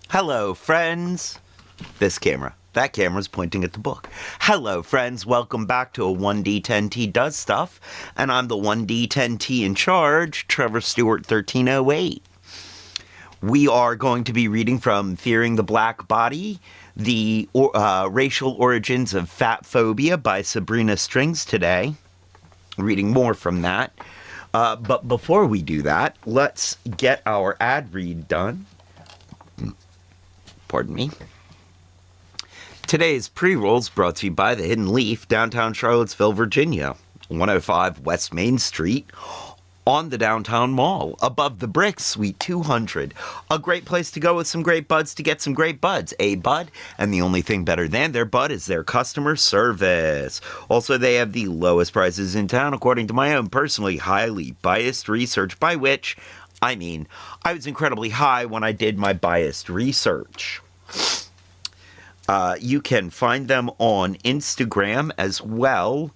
Hello, friends. This camera. That camera's pointing at the book. Hello, friends. Welcome back to a 1D10T Does Stuff. And I'm the 1D10T in charge, Trevor Stewart 1308. We are going to be reading from Fearing the Black Body, the Racial Origins of Fat Phobia by Sabrina Strings today. Reading more from that. But before we do that, let's get our ad read done. Pardon me. Today's pre-rolls brought to you by The Hidden Leaf, downtown Charlottesville, Virginia. 105 West Main Street, on the downtown mall, above the Brick, Suite 200. A great place to go with some great buds to get some great buds. A bud, and the only thing better than their bud is their customer service. Also, they have the lowest prices in town, according to my own personally highly biased research, by which I mean, I was incredibly high when I did my biased research. You can find them on Instagram as well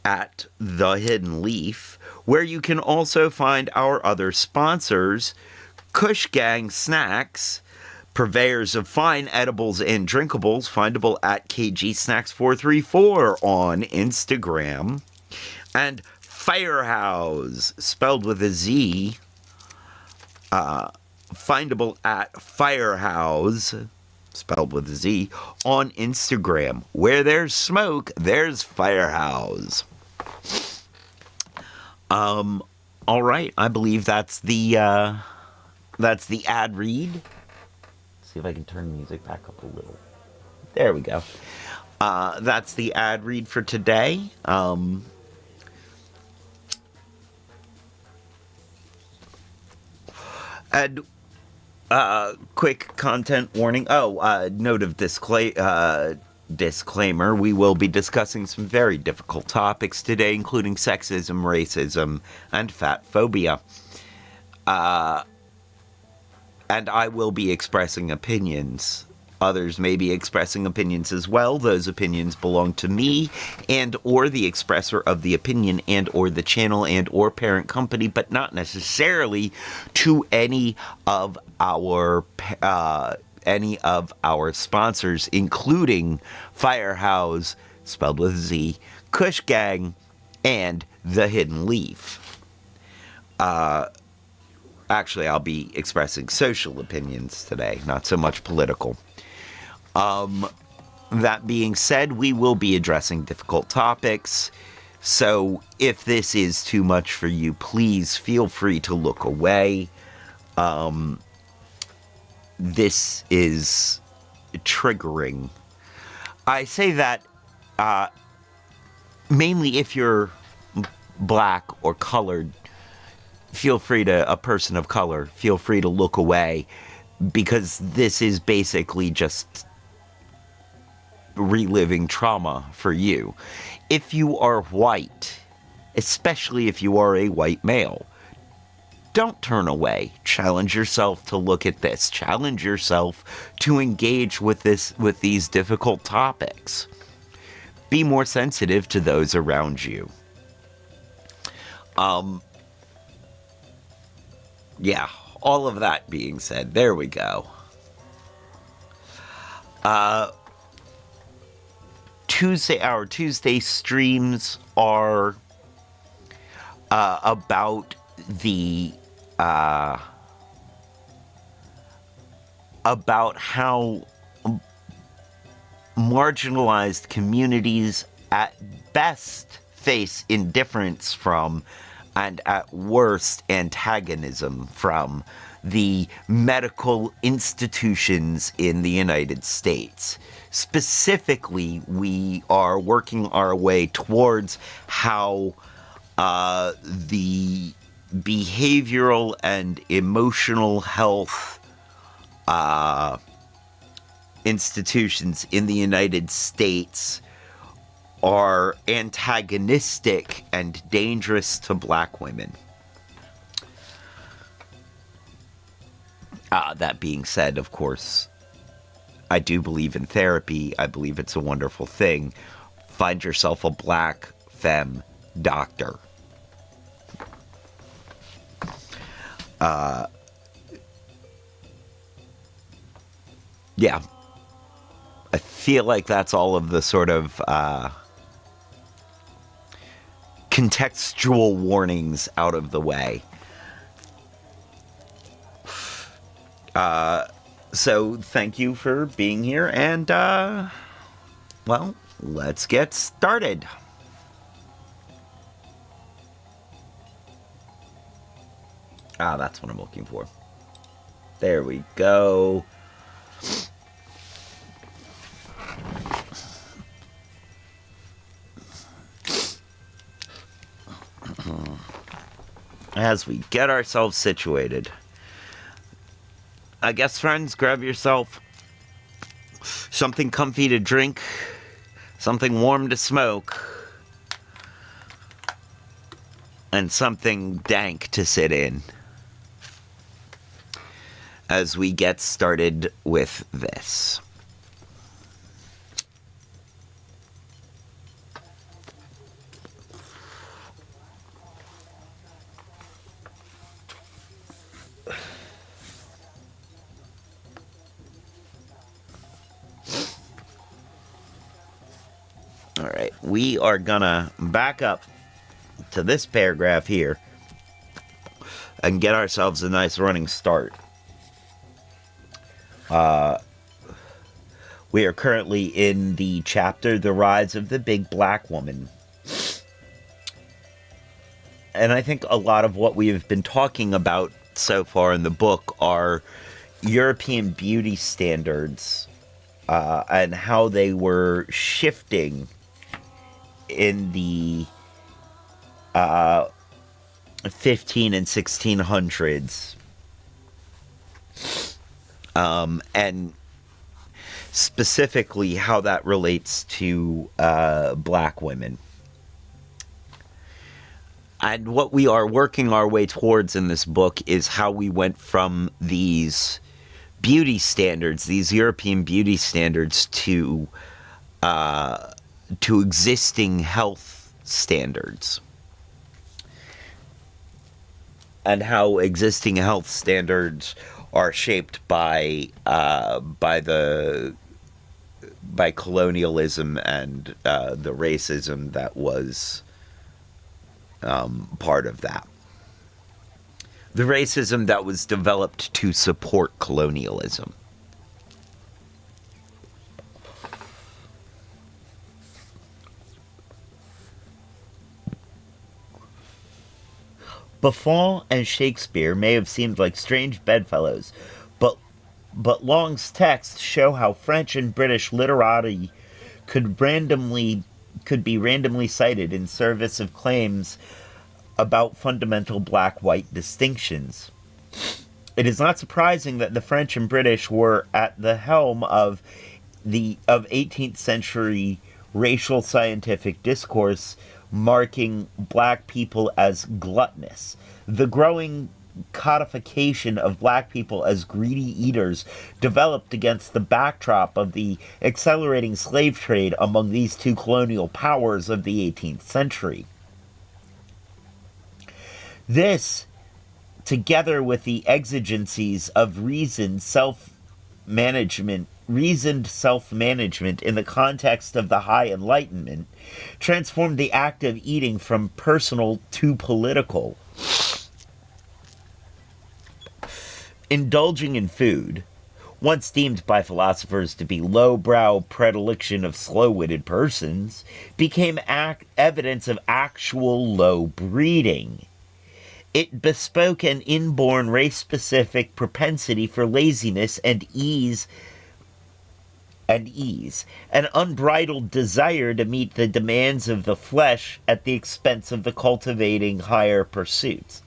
at The Hidden Leaf, where you can also find our other sponsors, Kush Gang Snacks, purveyors of fine edibles and drinkables, findable at KG Snacks 434 on Instagram, and Firehouse, spelled with a Z, findable at Firehouse, spelled with a Z, on Instagram. Where there's smoke, there's Firehouse. All right, I believe that's the ad read. See if I can turn the music back up a little. There we go. That's the ad read for today. And quick content warning. Note of disclaimer. We will be discussing some very difficult topics today, including sexism, racism, and fat phobia. And I will be expressing opinions. Others may be expressing opinions as well. Those opinions belong to me and or the expressor of the opinion and or the channel and or parent company, but not necessarily to any of our sponsors, including Firehouse, spelled with Z, Kush Gang, and The Hidden Leaf. Actually, I'll be expressing social opinions today, not so much political. That being said, we will be addressing difficult topics, so if this is too much for you, please feel free to look away. This is triggering. I say that mainly if you're black or colored, a person of color, feel free to look away, because this is basically just reliving trauma for you. If you are white, especially if you are a white male, don't turn away. Challenge yourself to look at this. Challenge yourself to engage with these difficult topics. Be more sensitive to those around you. Yeah, all of that being said, there we go. Our Tuesday streams are about how marginalized communities at best face indifference from, and at worst antagonism from, the medical institutions in the United States. Specifically, we are working our way towards how the behavioral and emotional health institutions in the United States are antagonistic and dangerous to black women. That being said, of course, I do believe in therapy. I believe it's a wonderful thing. Find yourself a black femme doctor. yeah, I feel like that's all of the sort of contextual warnings out of the way. So thank you for being here, and, well, let's get started. Ah, that's what I'm looking for. There we go. As we get ourselves situated, I guess, friends, grab yourself something comfy to drink, something warm to smoke, and something dank to sit in as we get started with this. All right, we are gonna back up to this paragraph here and get ourselves a nice running start. We are currently in the chapter, The Rise of the Big Black Woman. And I think a lot of what we have been talking about so far in the book are European beauty standards and how they were shifting in the 15 and 1600s. And specifically how that relates to black women. And what we are working our way towards in this book is how we went from these beauty standards, these European beauty standards, to existing health standards. And how existing health standards are shaped by colonialism and the racism that was part of that. The racism that was developed to support colonialism. Buffon and Shakespeare may have seemed like strange bedfellows, but Long's texts show how French and British literati could be randomly cited in service of claims about fundamental black-white distinctions. It is not surprising that the French and British were at the helm of 18th century racial scientific discourse, marking black people as gluttonous. The growing codification of black people as greedy eaters developed against the backdrop of the accelerating slave trade among these two colonial powers of the 18th century. This, together with the exigencies of reasoned self-management in the context of the High Enlightenment, transformed the act of eating from personal to political. Indulging in food, once deemed by philosophers to be lowbrow predilection of slow-witted persons, became evidence of actual low breeding. It bespoke an inborn race-specific propensity for laziness and ease, an unbridled desire to meet the demands of the flesh at the expense of the cultivating higher pursuits.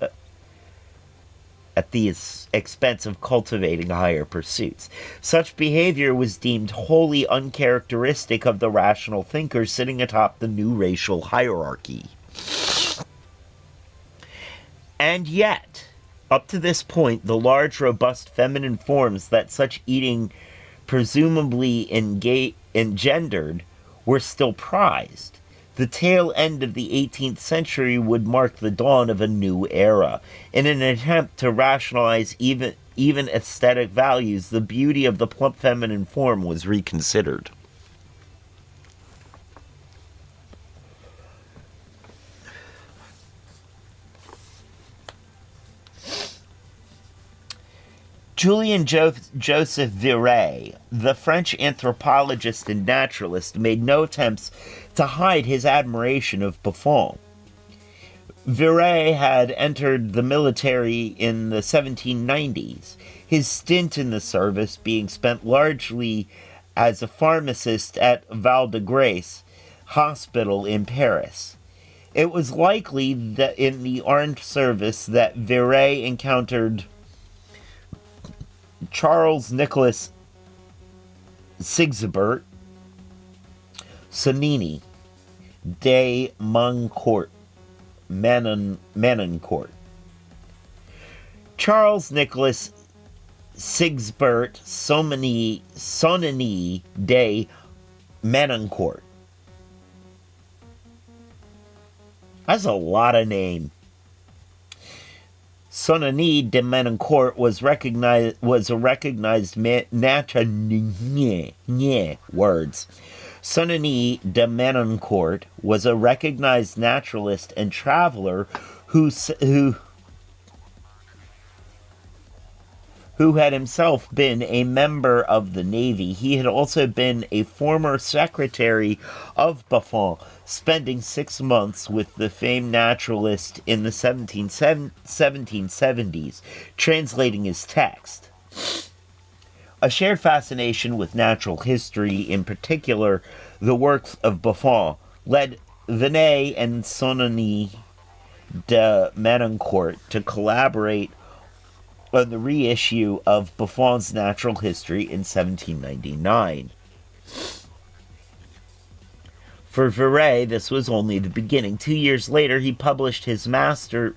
Such behavior was deemed wholly uncharacteristic of the rational thinker sitting atop the new racial hierarchy. And yet, up to this point, the large, robust feminine forms that such eating presumably engendered were still prized. The tail end of the 18th century would mark the dawn of a new era. In an attempt to rationalize even aesthetic values, the beauty of the plump feminine form was reconsidered. Julien Joseph Viret, the French anthropologist and naturalist, made no attempts to hide his admiration of Buffon. Viret had entered the military in the 1790s, his stint in the service being spent largely as a pharmacist at Val-de-Grâce Hospital in Paris. It was likely that in the armed service that Viret encountered Charles Nicholas Sigisbert Sonini de Manoncourt. Charles Nicholas Sigisbert Sonini de Manoncourt. That's a lot of name. Sonini de Manoncourt was a recognized words. Sonini de Manoncourt was a recognized naturalist and traveler who had himself been a member of the Navy. He had also been a former secretary of Buffon, spending 6 months with the famed naturalist in the 1770s, translating his text. A shared fascination with natural history, in particular the works of Buffon, led Vinet and Sonini de Manoncourt to collaborate on the reissue of Buffon's Natural History in 1799. For Viret, this was only the beginning. 2 years later, he published his massive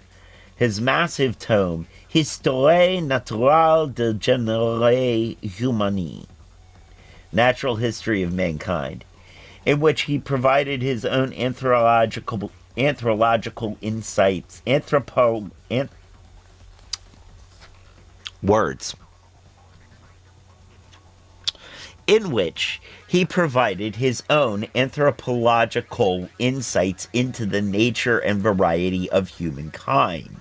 tome, Histoire naturelle du genre humain, Natural History of Mankind, in which he provided his own anthropological insights, in which he provided his own anthropological insights into the nature and variety of humankind.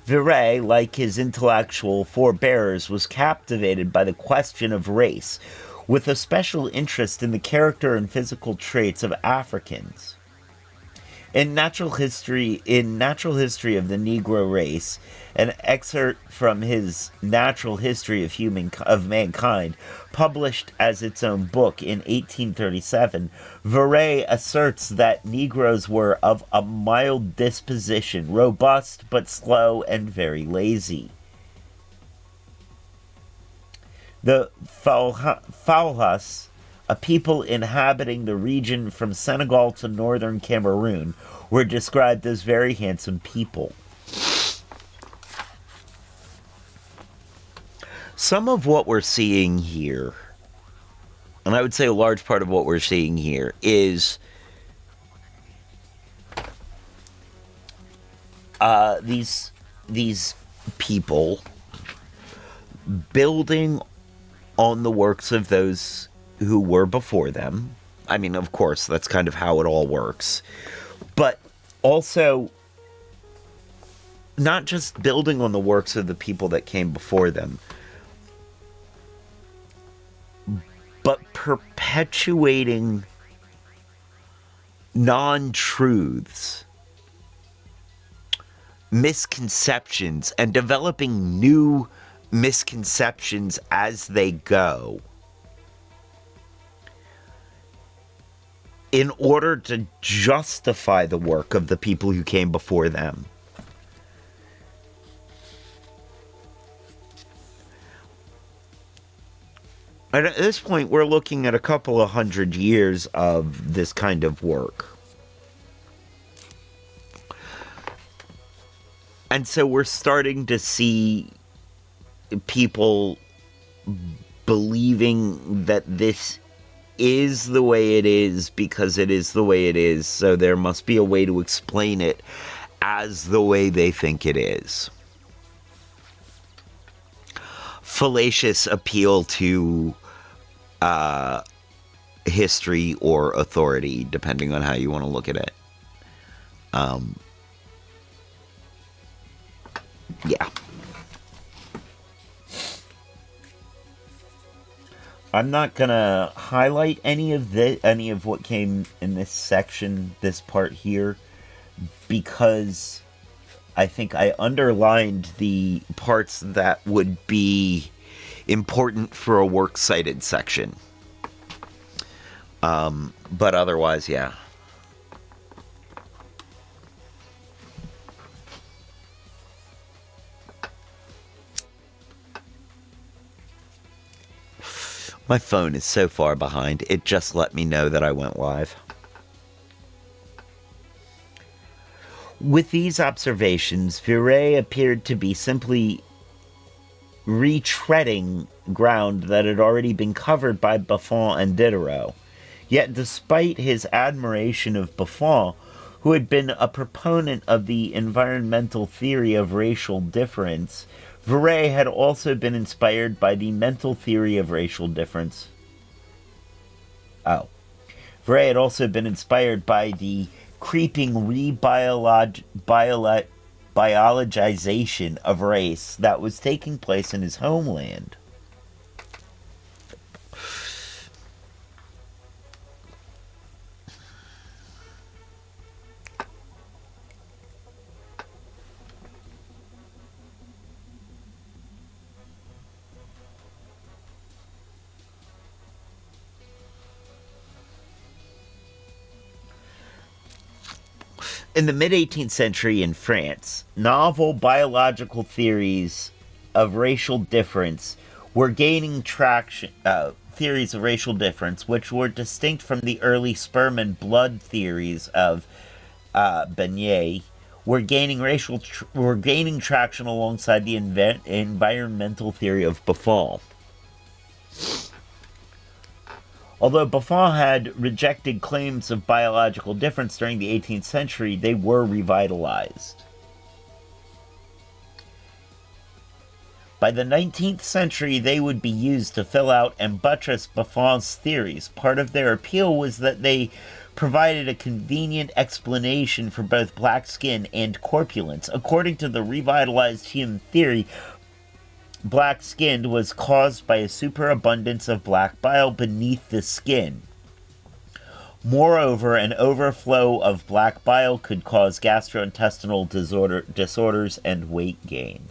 Viret, like his intellectual forebears, was captivated by the question of race, with a special interest in the character and physical traits of Africans. In Natural History of the Negro Race, an excerpt from his Natural History of Mankind, published as its own book in 1837, Viret asserts that Negroes were of a mild disposition, robust but slow and very lazy. The Fauhas, a people inhabiting the region from Senegal to northern Cameroon, were described as very handsome people. Some of what we're seeing here, and I would say a large part of what we're seeing here, is these people building on the works of those who were before them. I mean, of course, that's kind of how it all works. But also, not just building on the works of the people that came before them, but perpetuating non-truths, misconceptions, and developing new misconceptions as they go, in order to justify the work of the people who came before them. And at this point, we're looking at a couple of 100 years of this kind of work. And so we're starting to see people believing that this is the way it is because it is the way it is, so there must be a way to explain it as the way they think it is. Fallacious appeal to history or authority, depending on how you want to look at it. Yeah. I'm not gonna highlight any of what came in this section, this part here, because I think I underlined the parts that would be important for a works cited section. But otherwise, yeah. My phone is so far behind, it just let me know that I went live. With these observations, Viret appeared to be simply retreading ground that had already been covered by Buffon and Diderot. Yet despite his admiration of Buffon, who had been a proponent of the environmental theory of racial difference, Viret had also been inspired by the mental theory of racial difference. Viret had also been inspired by the creeping biologization of race that was taking place in his homeland. In the mid-18th century in France, novel biological theories of racial difference were gaining traction. Theories of racial difference, which were distinct from the early sperm and blood theories of Beignet, were gaining traction alongside the environmental theory of Buffon. Although Buffon had rejected claims of biological difference during the 18th century, they were revitalized. By the 19th century, they would be used to fill out and buttress Buffon's theories. Part of their appeal was that they provided a convenient explanation for both black skin and corpulence. According to the revitalized human theory, black skin was caused by a superabundance of black bile beneath the skin. Moreover, an overflow of black bile could cause gastrointestinal disorders and weight gain.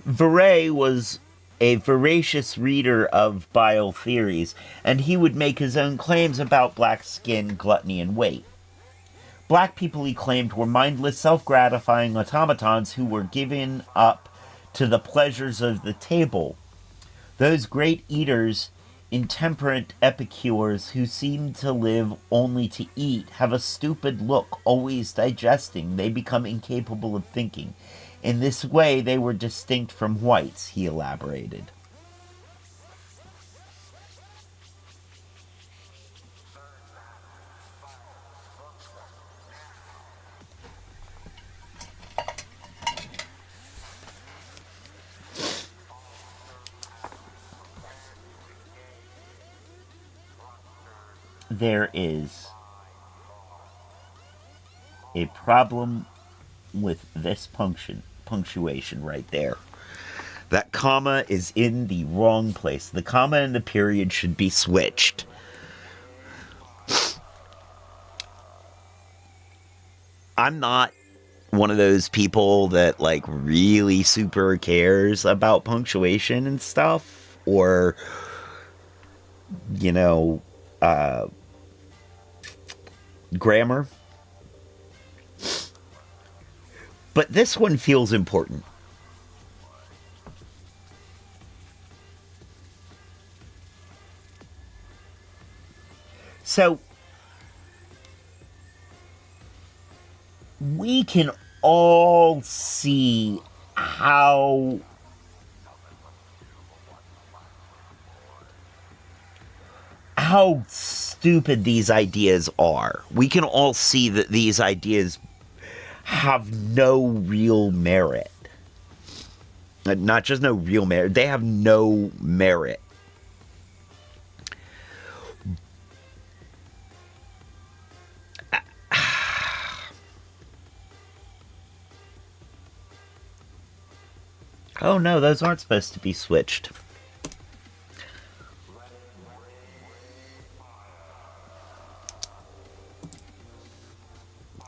Viret was a voracious reader of bile theories, and he would make his own claims about black skin, gluttony, and weight. Black people, he claimed, were mindless, self-gratifying automatons who were given up to the pleasures of the table. Those great eaters, intemperate epicures who seem to live only to eat, have a stupid look, always digesting. They become incapable of thinking. In this way, they were distinct from whites, he elaborated. There is a problem with this punctuation right there. That comma is in the wrong place. The comma and the period should be switched. I'm not one of those people that like really super cares about punctuation and stuff, or you know, grammar. But this one feels important. So, we can all see how stupid these ideas are. We can all see that these ideas have no real merit. Not just no real merit, they have no merit. Oh no, those aren't supposed to be switched.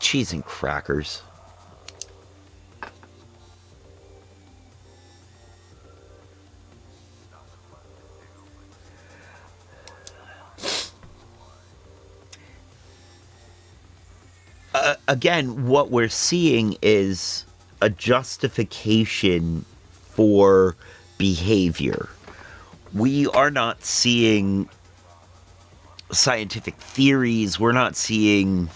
Cheese and crackers. Again, what we're seeing is a justification for behavior. We are not seeing scientific theories. We're not seeing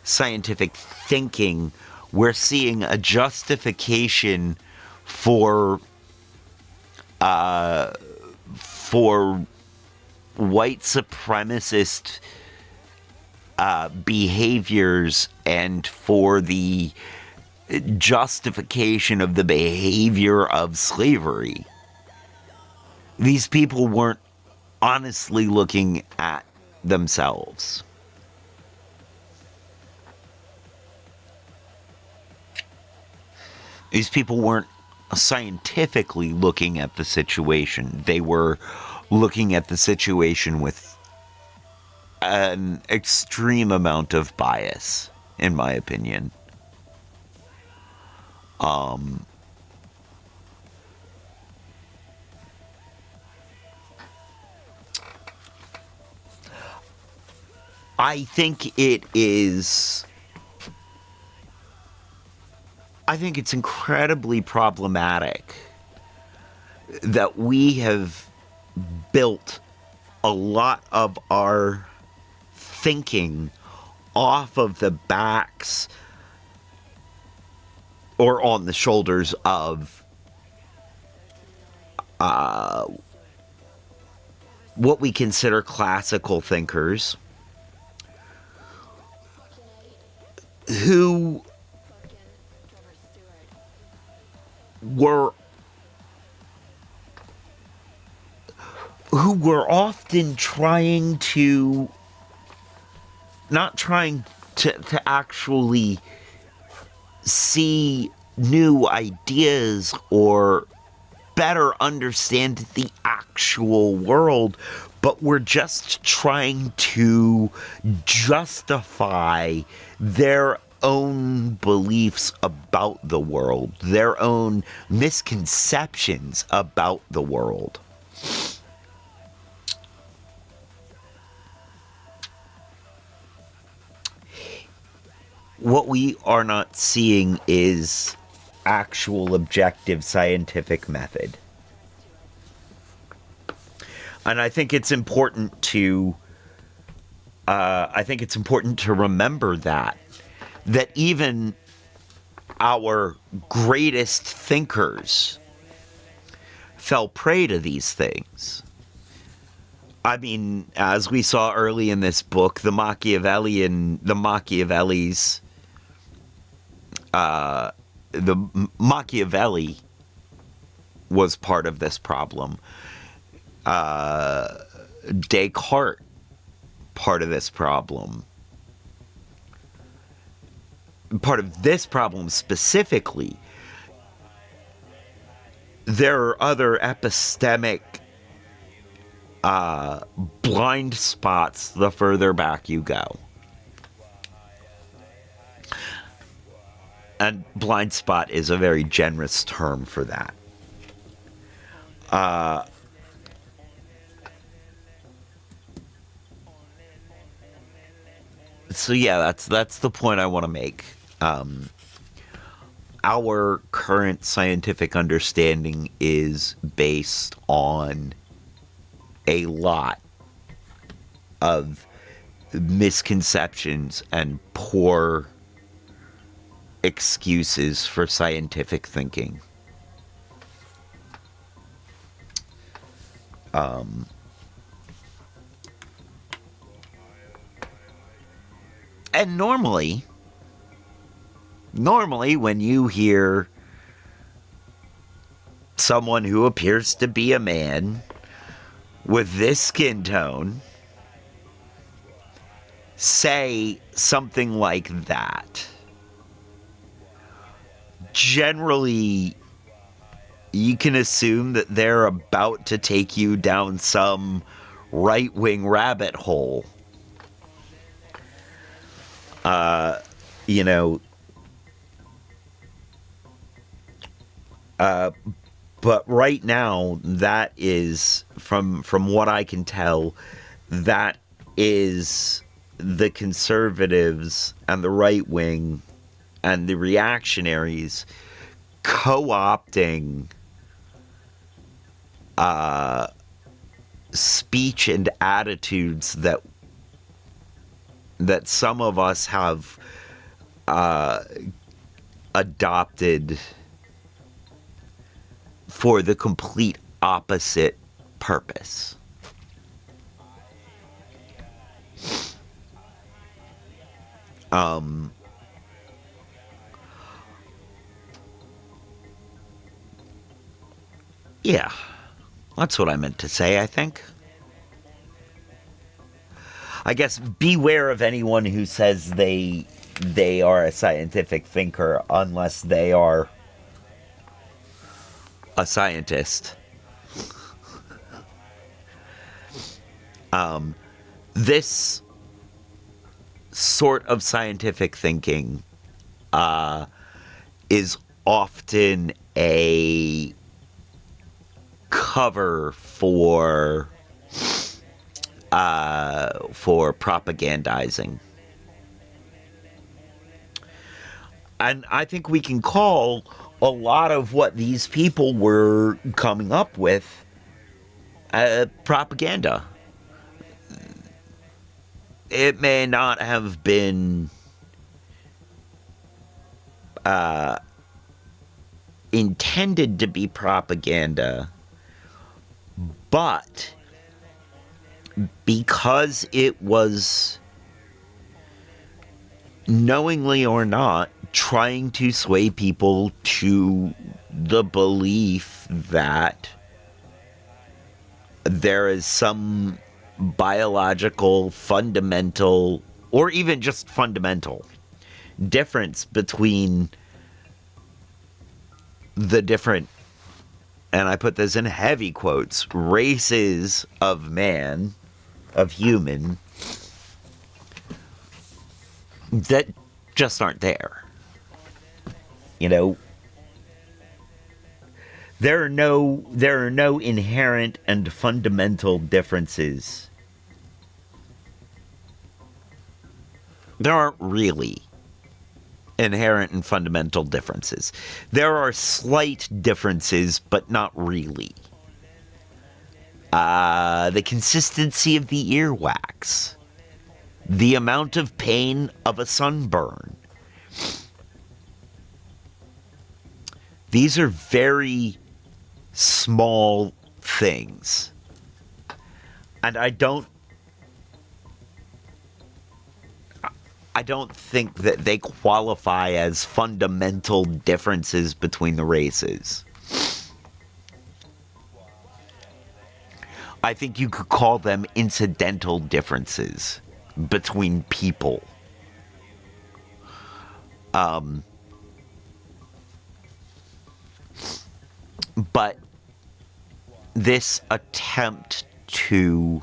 scientific thinking. We're seeing a justification for white supremacist behaviors and for the justification of the behavior of slavery. These people weren't honestly looking at themselves. These people weren't scientifically looking at the situation. They were looking at the situation with an extreme amount of bias, in my opinion. I think it's incredibly problematic that we have built a lot of our thinking off of the backs or on the shoulders of what we consider classical thinkers who were often trying to not trying to actually see new ideas or better understand the actual world, but we're just trying to justify their own beliefs about the world, their own misconceptions about the world. What we are not seeing is actual objective scientific method. And I think it's important to remember that even our greatest thinkers fell prey to these things. I mean, as we saw early in this book, the Machiavelli was part of this problem. Descartes, part of this problem. Part of this problem specifically. There are other epistemic blind spots the further back you go. And blind spot is a very generous term for that. So yeah, that's the point I want to make. our current scientific understanding is based on a lot of misconceptions and poor excuses for scientific thinking. And normally when you hear someone who appears to be a man with this skin tone say something like that, generally you can assume that they're about to take you down some right-wing rabbit hole. You know, but right now, that is, from what I can tell, that is the conservatives and the right wing and the reactionaries co-opting speech and attitudes that some of us have adopted for the complete opposite purpose. Yeah, that's what I meant to say, I think. I guess beware of anyone who says they are a scientific thinker unless they are a scientist. This sort of scientific thinking is often a cover for propagandizing. And I think we can call a lot of what these people were coming up with propaganda. It may not have been intended to be propaganda, but because it was, knowingly or not, trying to sway people to the belief that there is some biological, fundamental, or even just fundamental difference between the different, and I put this in heavy quotes, races of man, of human, that just aren't there. You know, there are no inherent and fundamental differences. There aren't really inherent and fundamental differences. There are slight differences, but not really. The consistency of the earwax, the amount of pain of a sunburn. These are very small things. And I don't think that they qualify as fundamental differences between the races. I think you could call them incidental differences between people. But this attempt to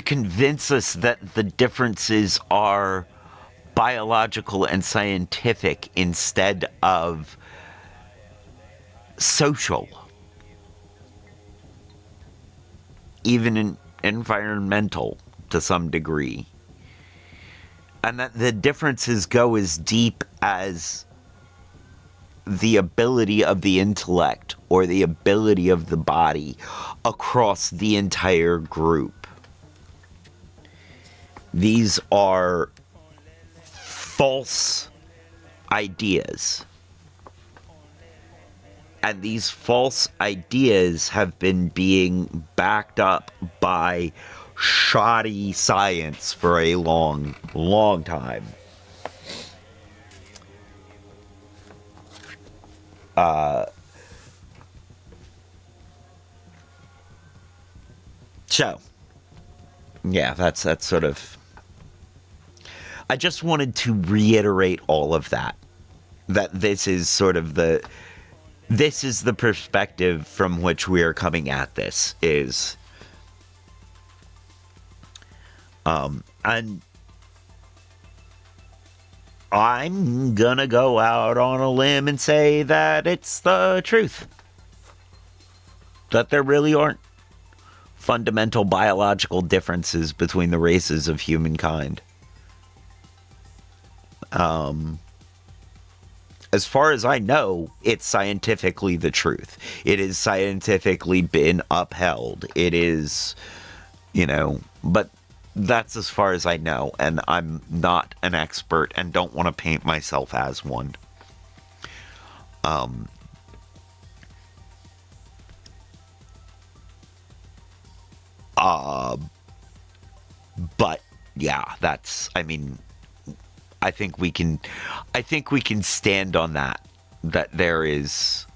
convince us that the differences are biological and scientific instead of social, even environmental to some degree, and that the differences go as deep as the ability of the intellect or the ability of the body across the entire group. These are false ideas. And these false ideas have been being backed up by shoddy science for a long, long time. So, yeah, that's sort of... I just wanted to reiterate all of that. That this is sort of this is the perspective from which we are coming at this, is... and I'm gonna go out on a limb and say that it's the truth. That there really aren't fundamental biological differences between the races of humankind. As far as I know, it's scientifically the truth. It has scientifically been upheld. It is, but that's as far as I know, and I'm not an expert and don't want to paint myself as one. But yeah, I think we can stand on that there is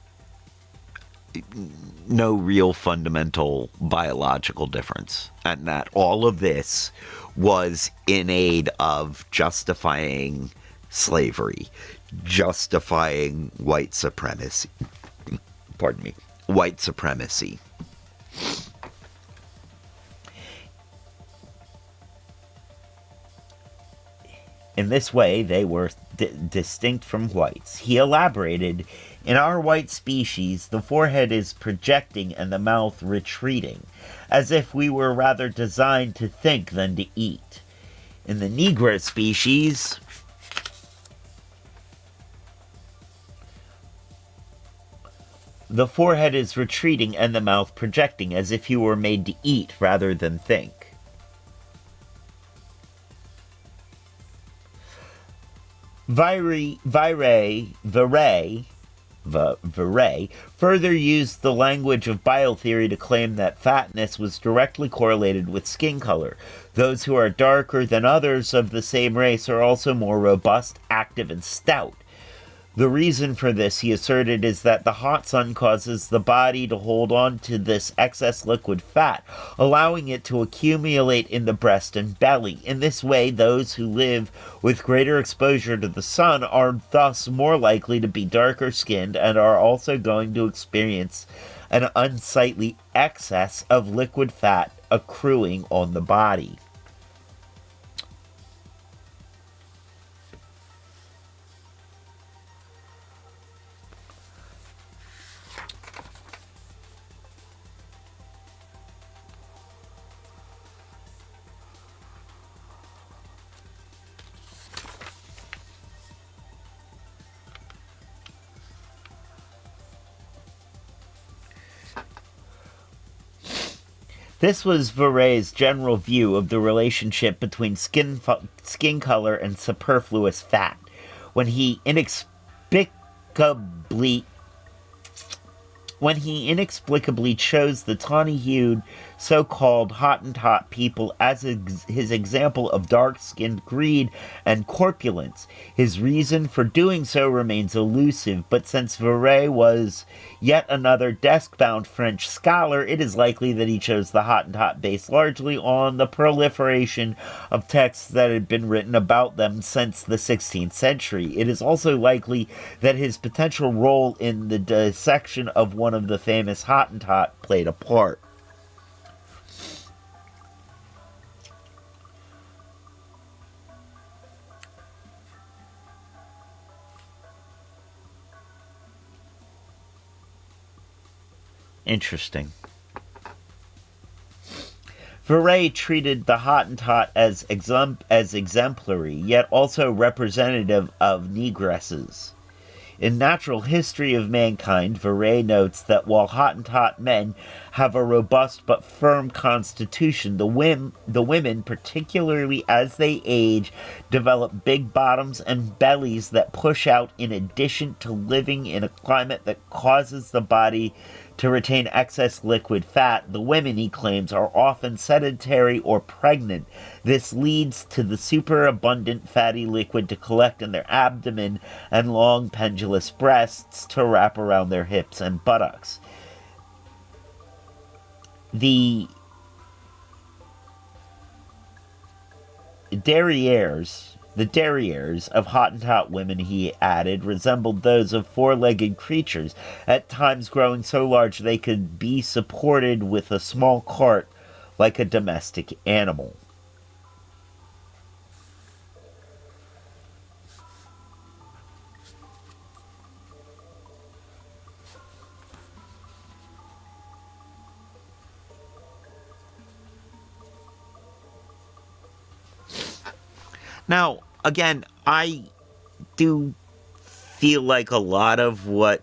no real fundamental biological difference, and that all of this was in aid of justifying slavery, justifying white supremacy. Pardon me. White supremacy. In this way, they were distinct from whites. He elaborated, in our white species, the forehead is projecting and the mouth retreating, as if we were rather designed to think than to eat. In the Negro species, the forehead is retreating and the mouth projecting, as if you were made to eat rather than think. Viret further used the language of biotheory to claim that fatness was directly correlated with skin color. Those who are darker than others of the same race are also more robust, active, and stout. The reason for this, he asserted, is that the hot sun causes the body to hold on to this excess liquid fat, allowing it to accumulate in the breast and belly. In this way, those who live with greater exposure to the sun are thus more likely to be darker skinned and are also going to experience an unsightly excess of liquid fat accruing on the body. This was Viret's general view of the relationship between skin color and superfluous fat, when he inexplicably chose the tawny-hued, so-called Hottentot people as his example of dark-skinned greed and corpulence. His reason for doing so remains elusive, but since Viret was yet another desk-bound French scholar, it is likely that he chose the Hottentot based largely on the proliferation of texts that had been written about them since the 16th century. It is also likely that his potential role in the dissection of one of the famous Hottentot played a part. Interesting. Viret treated the Hottentot as exemplary, yet also representative of negresses. In Natural History of Mankind, Viret notes that while Hottentot men have a robust but firm constitution, the women, particularly as they age, develop big bottoms and bellies that push out, in addition to living in a climate that causes the body to retain excess liquid fat. The women, he claims, are often sedentary or pregnant. This leads to the superabundant fatty liquid to collect in their abdomen and long pendulous breasts to wrap around their hips and buttocks. The derrieres of Hottentot women, he added, resembled those of four-legged creatures, at times growing so large they could be supported with a small cart like a domestic animal. Now, again, I do feel like a lot of what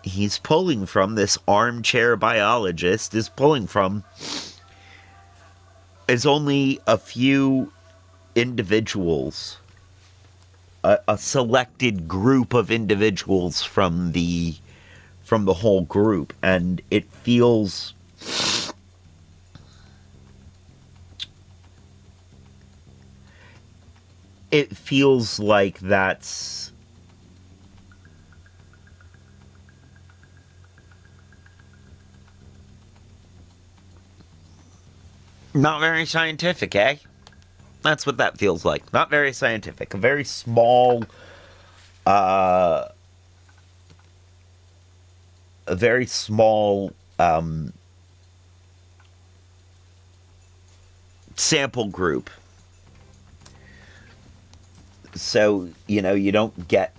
he's pulling from, this armchair biologist is pulling from, is only a few individuals, a selected group of individuals from the whole group, and it feels like that's not very scientific, eh? That's what that feels like. Not very scientific. A very small, sample group. So, you don't get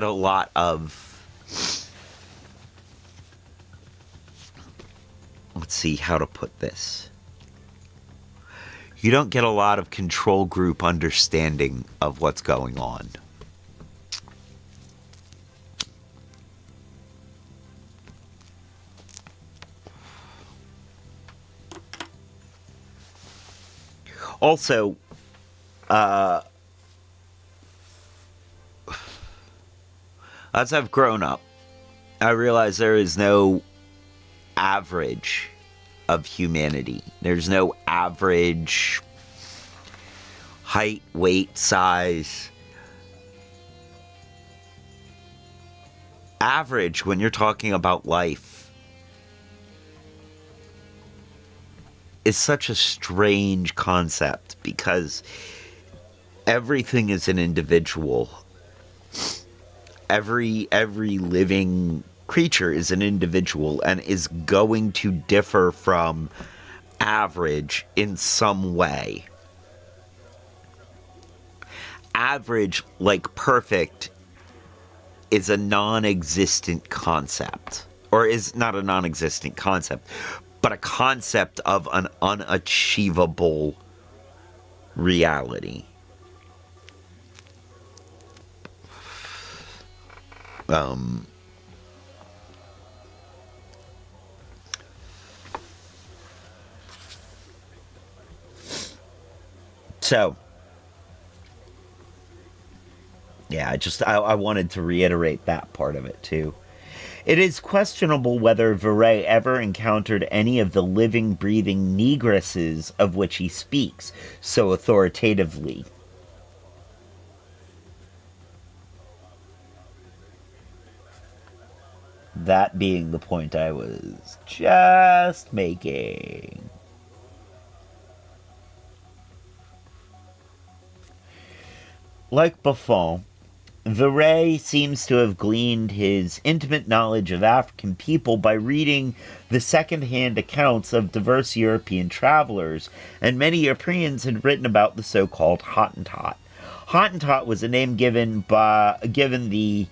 a lot of, let's see how to put this. You don't get a lot of control group understanding of what's going on. Also, as I've grown up, I realize there is no average of humanity. There's no average height, weight, size. Average, when you're talking about life, is such a strange concept, because everything is an individual. Every living creature is an individual and is going to differ from average in some way. Average, like perfect, is a non-existent concept. Or is not a non-existent concept, but a concept of an unachievable reality. So, yeah, I wanted to reiterate that part of it too. It is questionable whether Viret ever encountered any of the living, breathing negresses of which he speaks so authoritatively. That being the point I was just making. Like Buffon, Viret seems to have gleaned his intimate knowledge of African people by reading the second-hand accounts of diverse European travelers, and many Europeans had written about the so-called Hottentot. Hottentot was a name given the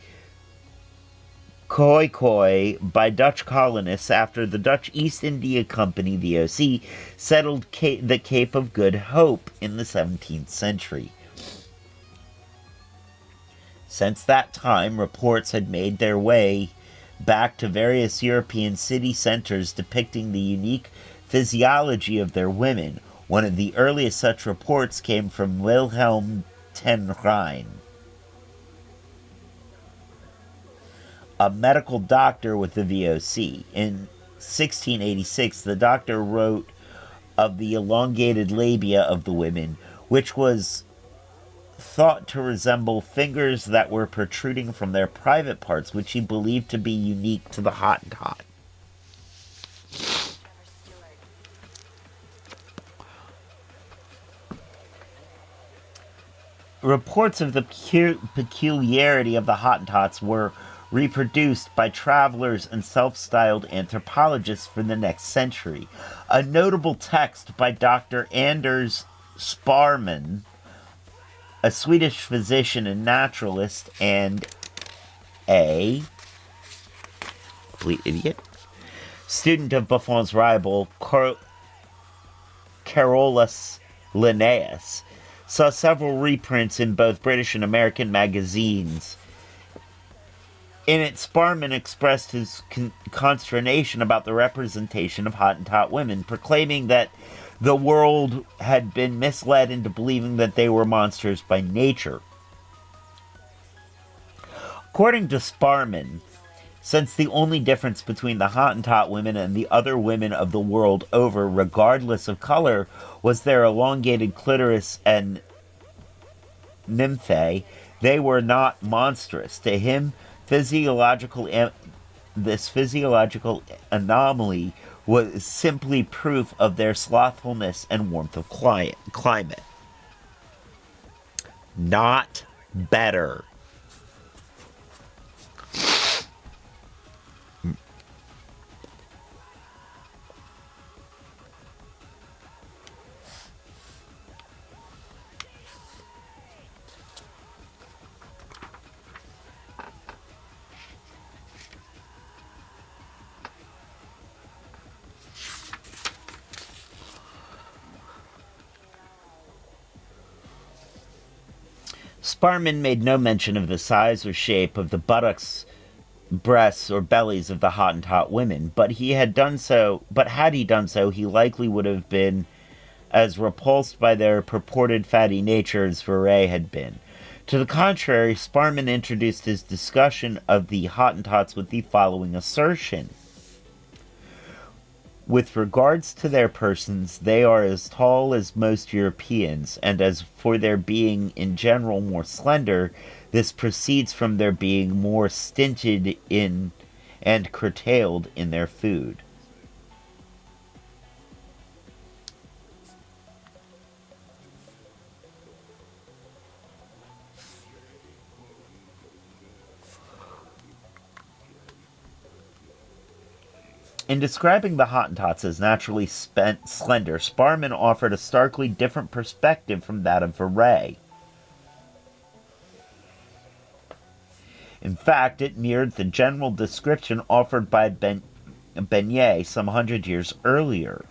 Khoi Khoi by Dutch colonists after the Dutch East India Company, VOC, settled the Cape of Good Hope in the 17th century. Since that time, reports had made their way back to various European city centers depicting the unique physiology of their women. One of the earliest such reports came from Wilhelm ten Rijn, a medical doctor with the VOC. In 1686, the doctor wrote of the elongated labia of the women, which was thought to resemble fingers that were protruding from their private parts, which he believed to be unique to the Hottentot. Reports of the peculiarity of the Hottentots were reproduced by travelers and self-styled anthropologists for the next century. A notable text by Dr. Anders Sparman, a Swedish physician and naturalist, and a complete idiot, student of Buffon's rival Carolus Linnaeus, saw several reprints in both British and American magazines. In it, Sparman expressed his consternation about the representation of Hottentot women, proclaiming that the world had been misled into believing that they were monsters by nature. According to Sparman, since the only difference between the Hottentot women and the other women of the world over, regardless of color, was their elongated clitoris and nymphae, they were not monstrous. To him, this physiological anomaly was simply proof of their slothfulness and warmth of climate. Not better. Sparman made no mention of the size or shape of the buttocks, breasts, or bellies of the Hottentot women, but had he done so, he likely would have been as repulsed by their purported fatty nature as Verret had been. To the contrary, Sparman introduced his discussion of the Hottentots with the following assertion. With regards to their persons, they are as tall as most Europeans, and as for their being in general more slender, this proceeds from their being more stinted in and curtailed in their food. In describing the Hottentots as naturally slender, Sparman offered a starkly different perspective from that of Verret. In fact, it mirrored the general description offered by Beignet some 100 years earlier.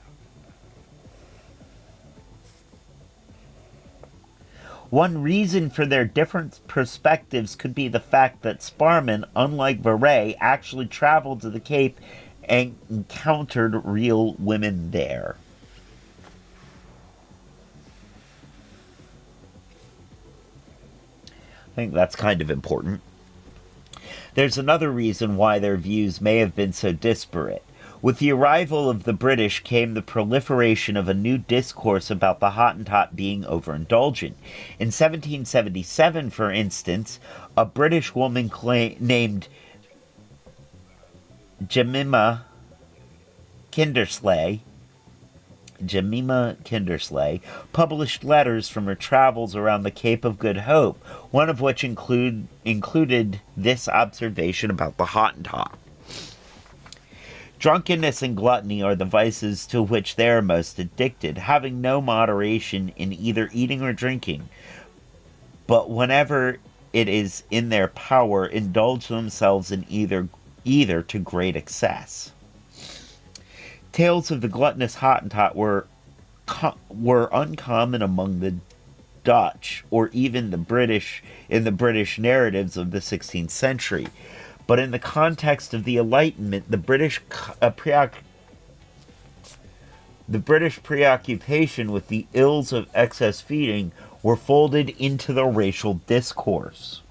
One reason for their different perspectives could be the fact that Sparman, unlike Verret, actually traveled to the Cape and encountered real women there. I think that's kind of important. There's another reason why their views may have been so disparate. With the arrival of the British came the proliferation of a new discourse about the Hottentot being overindulgent. In 1777, for instance, a British woman named Jemima Kindersley published letters from her travels around the Cape of Good Hope, one of which included this observation about the Hottentot. Drunkenness and gluttony are the vices to which they are most addicted, having no moderation in either eating or drinking, but whenever it is in their power, indulge themselves in either either to great excess. Tales of the gluttonous Hottentot were uncommon among the Dutch or even the British in the British narratives of the 16th century. But in the context of the Enlightenment, the British preoccupation with the ills of excess feeding were folded into the racial discourse.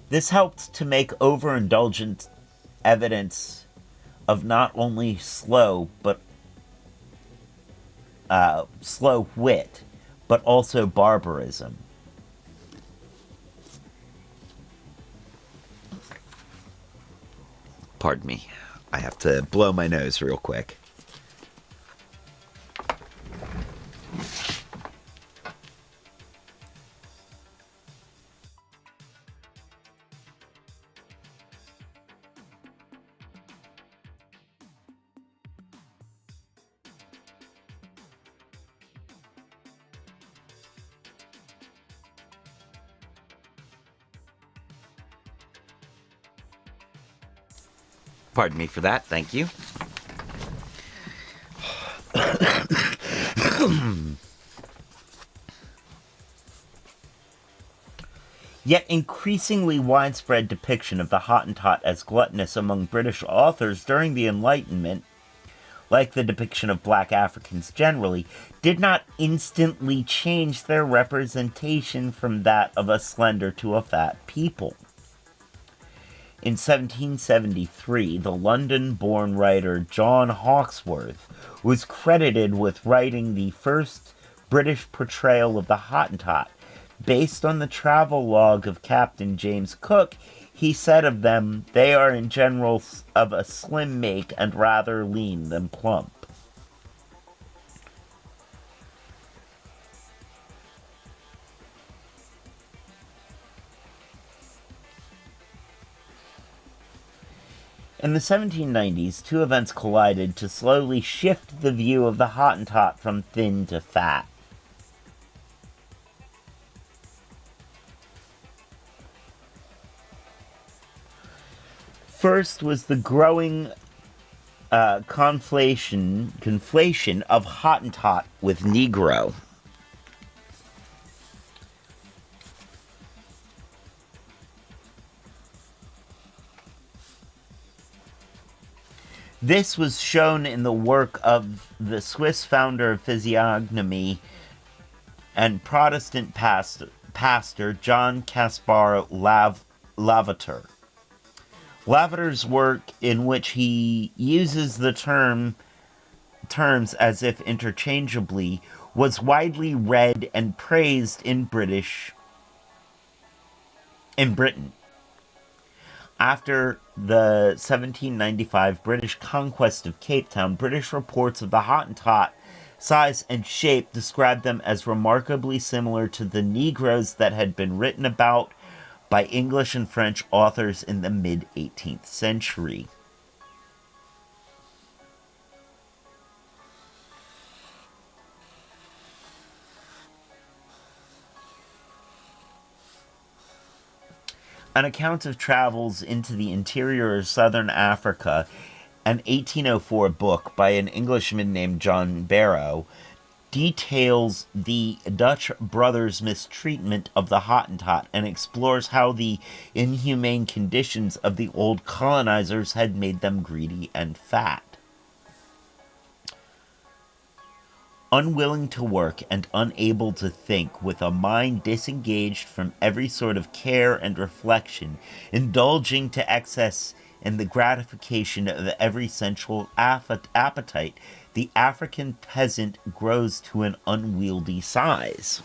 This helped to make overindulgent evidence of not only slow wit, but also barbarism. Pardon me. I have to blow my nose real quick. Pardon me for that. Thank you. Yet increasingly widespread depiction of the Hottentot as gluttonous among British authors during the Enlightenment, like the depiction of black Africans generally, did not instantly change their representation from that of a slender to a fat people. In 1773, the London-born writer John Hawkesworth was credited with writing the first British portrayal of the Hottentot. Based on the travel log of Captain James Cook, he said of them, "They are in general of a slim make and rather lean than plump." In the 1790s, two events collided to slowly shift the view of the Hottentot from thin to fat. First was the growing conflation of Hottentot with Negro. This was shown in the work of the Swiss founder of physiognomy and Protestant pastor John Caspar Lavater. Lavater's work, in which he uses the terms as if interchangeably, was widely read and praised in Britain. After the 1795 British conquest of Cape Town, British reports of the Hottentot size and shape described them as remarkably similar to the Negroes that had been written about by English and French authors in the mid-18th century. An account of travels into the interior of southern Africa, an 1804 book by an Englishman named John Barrow, details the Dutch brothers' mistreatment of the Hottentot and explores how the inhumane conditions of the old colonizers had made them greedy and fat. Unwilling to work and unable to think, with a mind disengaged from every sort of care and reflection, indulging to excess in the gratification of every sensual appetite, the African peasant grows to an unwieldy size.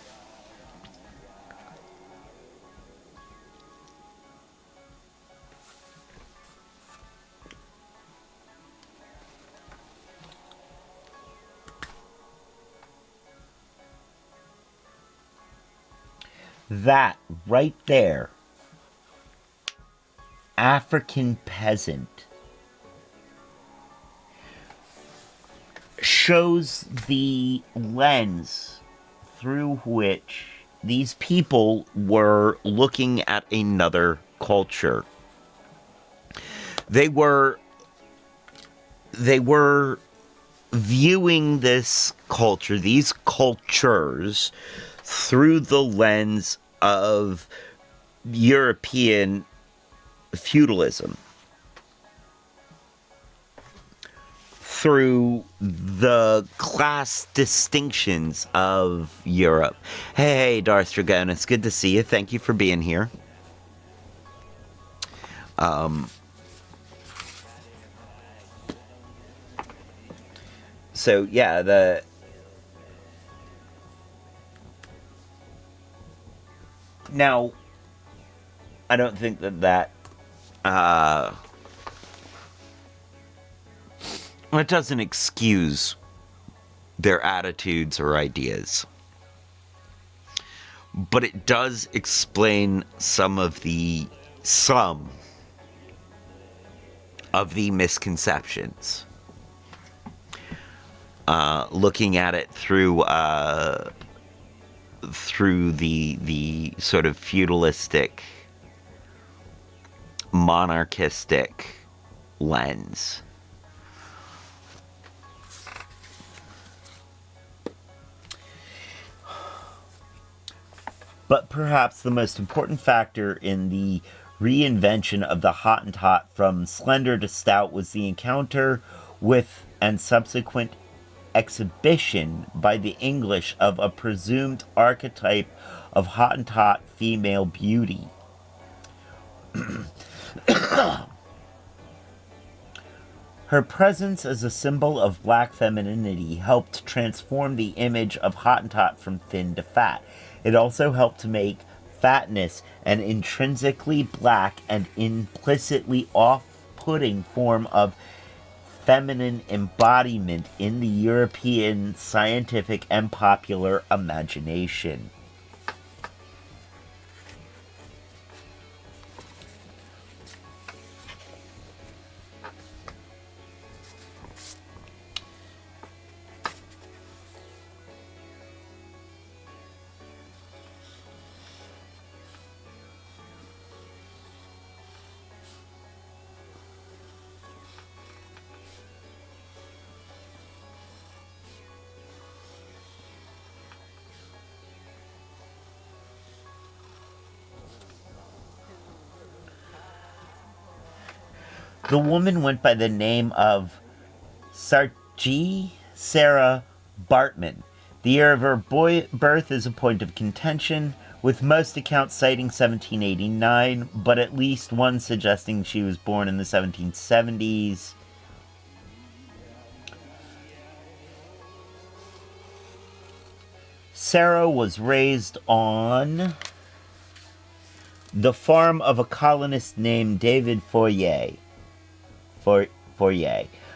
That right there, African peasant, shows the lens through which these people were looking at another culture. They were viewing this culture, these cultures, through the lens of European feudalism, through the class distinctions of Europe. Hey, Darth Dragon, it's good to see you. Thank you for being here. So, yeah, Now, I don't think that it doesn't excuse their attitudes or ideas. But it does explain some of the misconceptions. Looking at it through the sort of feudalistic, monarchistic lens. But perhaps the most important factor in the reinvention of the Hottentot from slender to stout was the encounter with and subsequent exhibition by the English of a presumed archetype of Hottentot female beauty. Her presence as a symbol of black femininity helped transform the image of Hottentot from thin to fat. It also helped to make fatness an intrinsically black and implicitly off-putting form of feminine embodiment in the European scientific and popular imagination. The woman went by the name of Sarah Bartman. The year of her birth is a point of contention, with most accounts citing 1789, but at least one suggesting she was born in the 1770s. Sarah was raised on the farm of a colonist named David Fourier,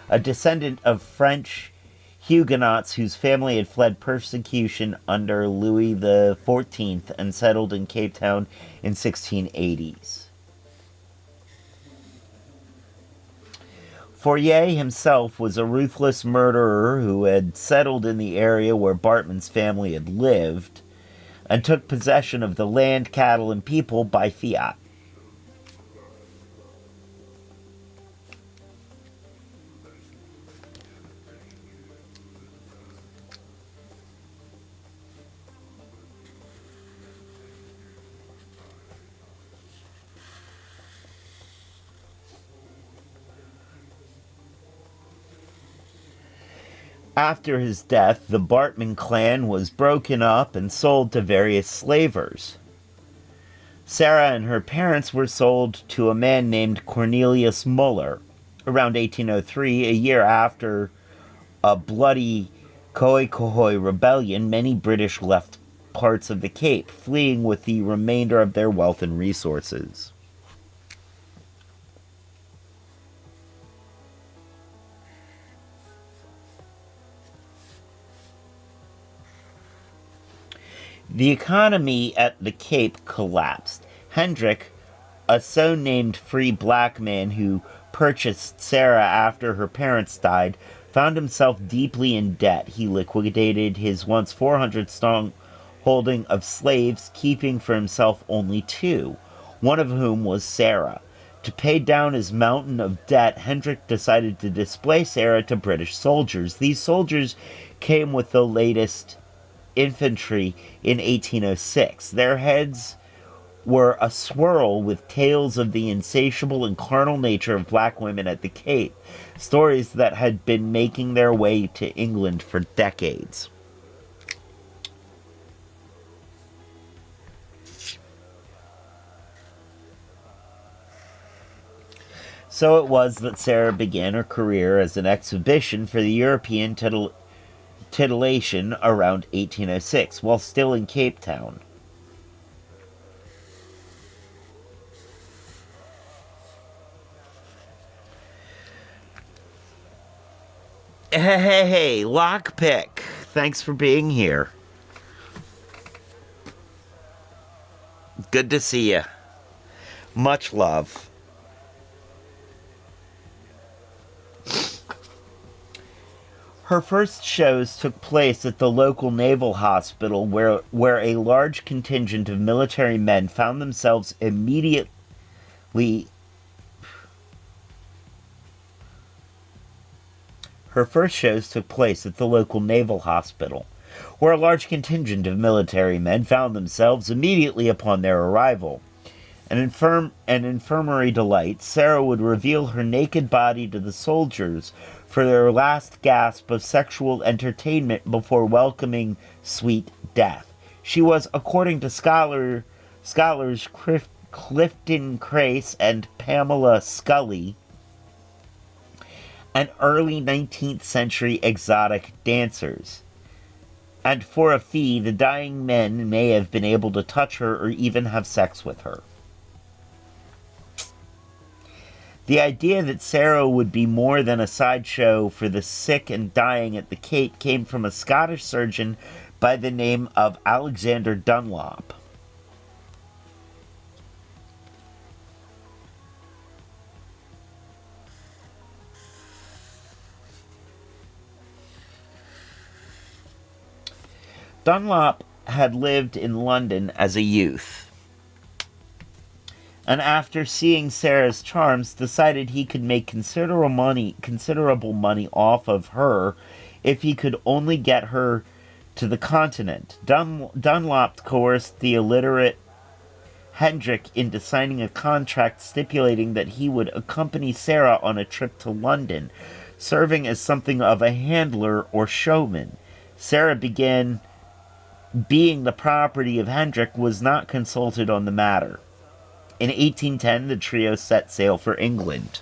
a descendant of French Huguenots whose family had fled persecution under Louis XIV and settled in Cape Town in 1680s. Fourier himself was a ruthless murderer who had settled in the area where Bartman's family had lived and took possession of the land, cattle, and people by fiat. After his death, the Bartman clan was broken up and sold to various slavers. Sarah and her parents were sold to a man named Cornelius Muller around 1803, a year after a bloody Khoikhoi rebellion. Many British left parts of the Cape, fleeing with the remainder of their wealth and resources. The economy at the Cape collapsed. Hendrik, a so-named free black man who purchased Sarah after her parents died, found himself deeply in debt. He liquidated his once 400-strong holding of slaves, keeping for himself only two, one of whom was Sarah. To pay down his mountain of debt, Hendrik decided to display Sarah to British soldiers. These soldiers came with the latest infantry in 1806. Their heads were a swirl with tales of the insatiable and carnal nature of black women at the Cape, stories that had been making their way to England for decades. So it was that Sarah began her career as an exhibition for the European titillation around 1806, while still in Cape Town. Hey, Lockpick. Thanks for being here. Good to see you. Much love. Her first shows took place at the local naval hospital where a large contingent of military men found themselves immediately. Her first shows took place at the local naval hospital, where a large contingent of military men found themselves immediately upon their arrival. An infirmary delight, Sarah would reveal her naked body to the soldiers for their last gasp of sexual entertainment before welcoming sweet death. She was, according to scholars Clifton Crace and Pamela Scully, an early 19th century exotic dancers. And for a fee, the dying men may have been able to touch her or even have sex with her. The idea that Sarah would be more than a sideshow for the sick and dying at the Cape came from a Scottish surgeon by the name of Alexander Dunlop. Dunlop had lived in London as a youth, and after seeing Sarah's charms, decided he could make considerable money off of her if he could only get her to the continent. Dunlop coerced the illiterate Hendrik into signing a contract stipulating that he would accompany Sarah on a trip to London, serving as something of a handler or showman. Sarah began being the property of Hendrik, was not consulted on the matter. In 1810, the trio set sail for England.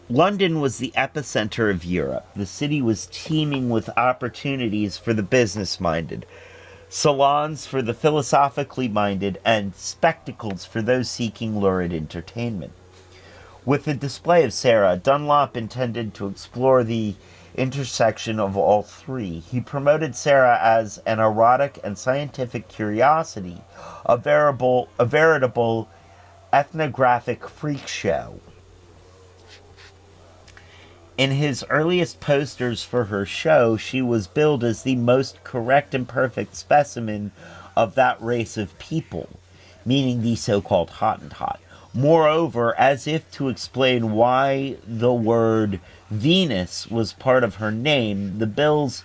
London was the epicenter of Europe. The city was teeming with opportunities for the business-minded, salons for the philosophically minded, and spectacles for those seeking lurid entertainment. With the display of Sarah, Dunlop intended to explore the intersection of all three. He promoted Sarah as an erotic and scientific curiosity, a veritable ethnographic freak show. In his earliest posters for her show, she was billed as the most correct and perfect specimen of that race of people, meaning the so-called Hottentot. Moreover, as if to explain why the word Venus was part of her name, the bills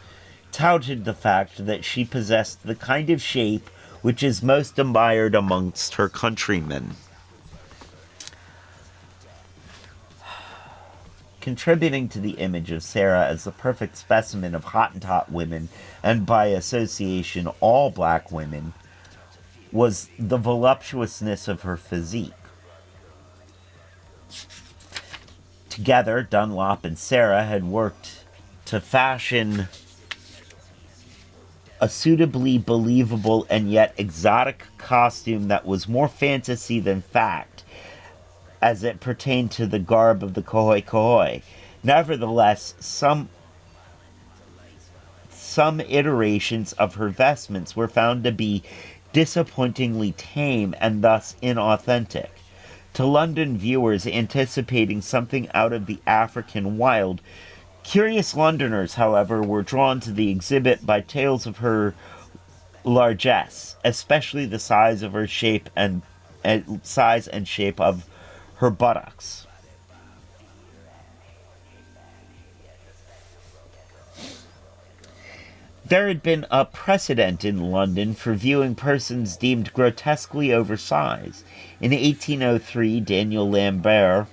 touted the fact that she possessed the kind of shape which is most admired amongst her countrymen. Contributing to the image of Sarah as the perfect specimen of Hottentot women, and by association all black women, was the voluptuousness of her physique. Together, Dunlop and Sarah had worked to fashion a suitably believable and yet exotic costume that was more fantasy than fact, as it pertained to the garb of the Kohoi Kohoi. Nevertheless, some iterations of her vestments were found to be disappointingly tame and thus inauthentic. to London viewers anticipating something out of the African wild. Curious Londoners, however, were drawn to the exhibit by tales of her largesse, especially the size of her shape and size and shape of her buttocks. There had been a precedent in London for viewing persons deemed grotesquely oversized. In 1803, Daniel Lambert,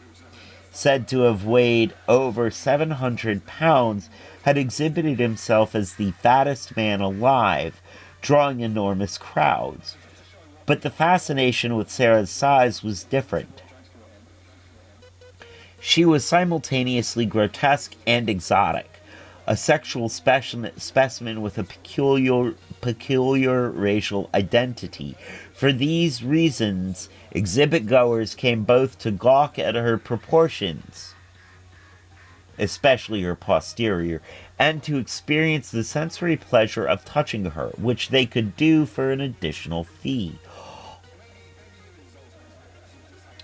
said to have weighed over 700 pounds, had exhibited himself as the fattest man alive, drawing enormous crowds. But the fascination with Sarah's size was different. She was simultaneously grotesque and exotic, a sexual specimen with a peculiar racial identity. For these reasons, exhibit goers came both to gawk at her proportions, especially her posterior, and to experience the sensory pleasure of touching her, which they could do for an additional fee.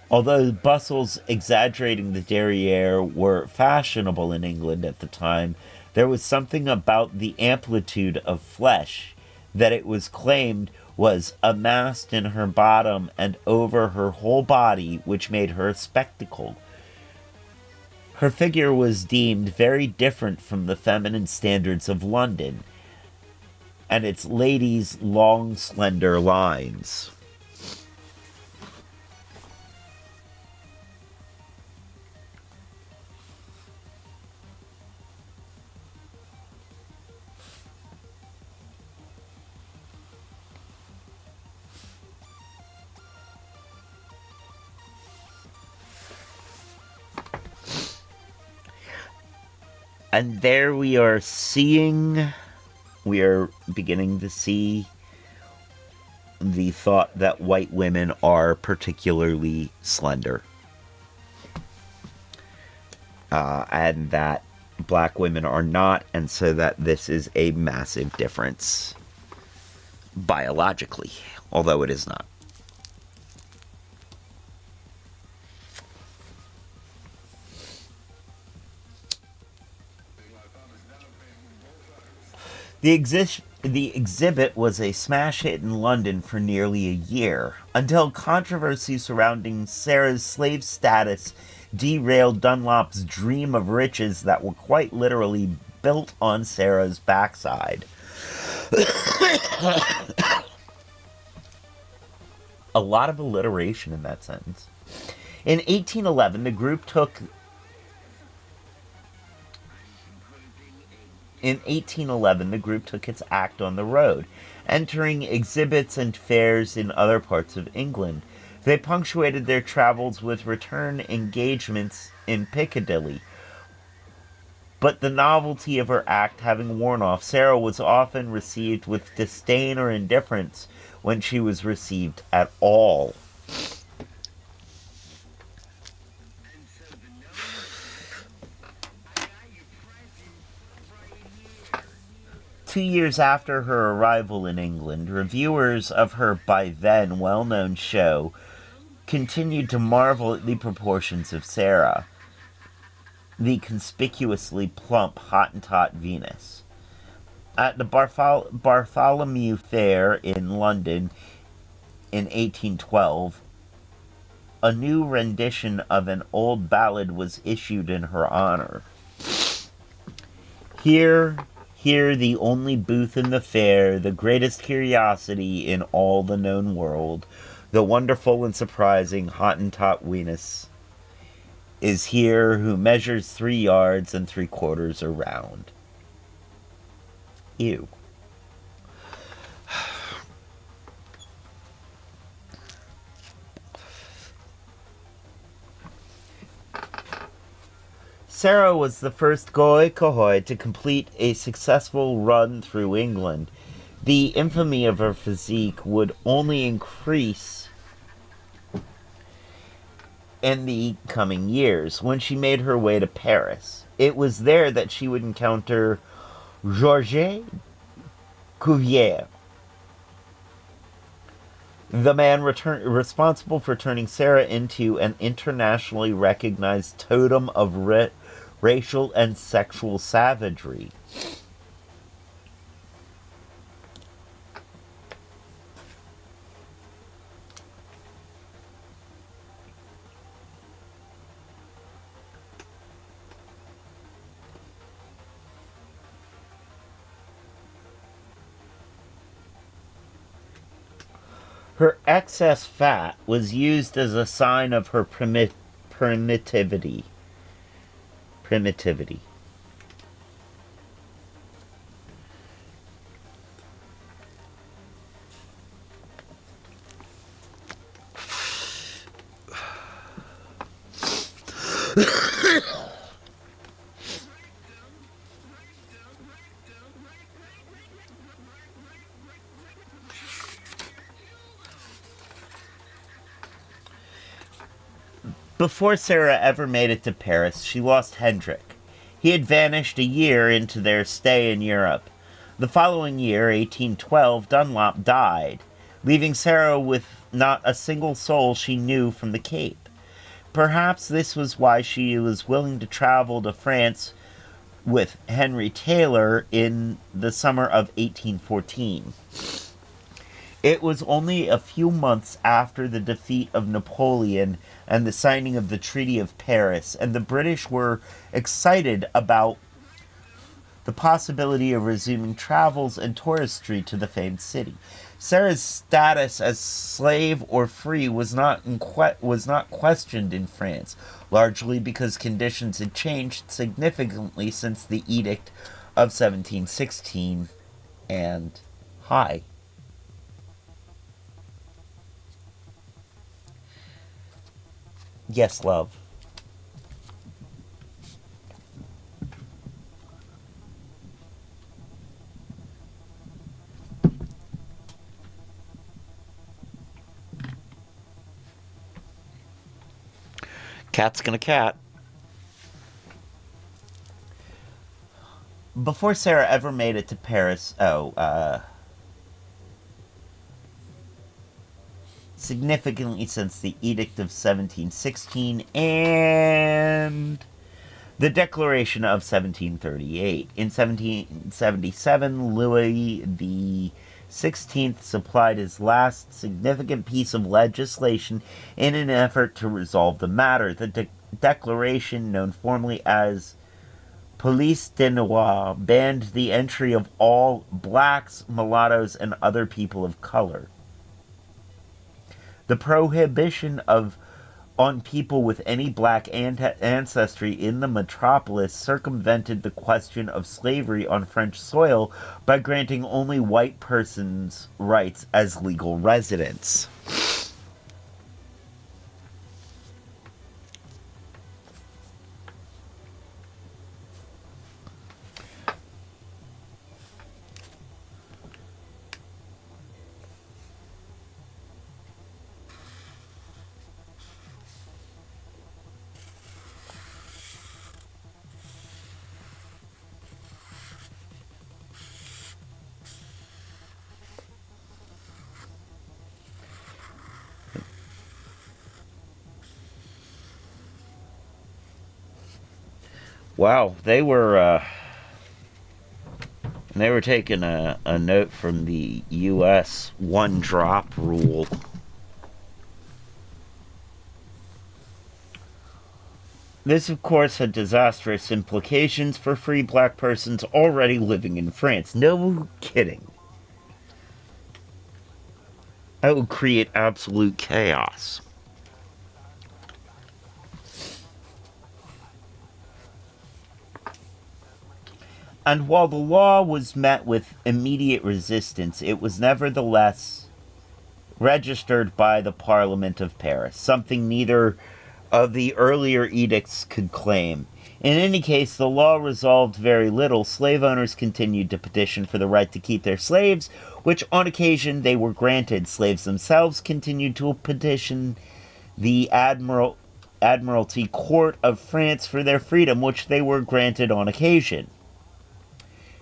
Although bustles exaggerating the derriere were fashionable in England at the time, there was something about the amplitude of flesh that it was claimed was amassed in her bottom and over her whole body, which made her a spectacle. Her figure was deemed very different from the feminine standards of London, and its ladies' long, slender lines. And there we are beginning to see the thought that white women are particularly slender. And that black women are not, and so that this is a massive difference biologically, although it is not. The exhibit was a smash hit in London for nearly a year, until controversy surrounding Sarah's slave status derailed Dunlop's dream of riches that were quite literally built on Sarah's backside. A lot of alliteration in that sentence. In 1811, the group took its act on the road, entering exhibits and fairs in other parts of England. They punctuated their travels with return engagements in Piccadilly. But the novelty of her act having worn off, Sarah was often received with disdain or indifference when she was received at all. 2 years after her arrival in England, reviewers of her by then well-known show continued to marvel at the proportions of Sarah, the conspicuously plump Hottentot Venus. At the Bartholomew Fair in London in 1812, a new rendition of an old ballad was issued in her honor. Here, the only booth in the fair, the greatest curiosity in all the known world, the wonderful and surprising Hottentot Venus is here, who measures 3 yards and 3/4 around. Ew. Sarah was the first Goi Kohoi to complete a successful run through England. The infamy of her physique would only increase in the coming years when she made her way to Paris. It was there that she would encounter Georges Cuvier, The man responsible for turning Sarah into an internationally recognized totem of racial and sexual savagery. Her excess fat was used as a sign of her primitivity. Primitivity. Before Sarah ever made it to Paris, she lost Hendrik. He had vanished a year into their stay in Europe. The following year, 1812, Dunlop died, leaving Sarah with not a single soul she knew from the Cape. Perhaps this was why she was willing to travel to France with Henry Taylor in the summer of 1814. It was only a few months after the defeat of Napoleon and the signing of the Treaty of Paris, and the British were excited about the possibility of resuming travels and touristry to the famed city. Sarah's status as slave or free was not questioned in France, largely because conditions had changed significantly since the Edict of 1716 and Hi. Yes, love. Cat's gonna cat. Before Sarah ever made it to Paris, significantly since the Edict of 1716 and the Declaration of 1738. In 1777, Louis XVI supplied his last significant piece of legislation in an effort to resolve the matter. The declaration, known formally as Police de Noir, banned the entry of all blacks, mulattoes, and other people of color. The prohibition on people with any black ancestry in the metropolis circumvented the question of slavery on French soil by granting only white persons rights as legal residents. Wow, they were taking a note from the U.S. one drop rule. This, of course, had disastrous implications for free black persons already living in France. No kidding. That would create absolute chaos. And while the law was met with immediate resistance, it was nevertheless registered by the Parliament of Paris, something neither of the earlier edicts could claim. In any case, the law resolved very little. Slave owners continued to petition for the right to keep their slaves, which on occasion they were granted. Slaves themselves continued to petition the Admiralty Court of France for their freedom, which they were granted on occasion.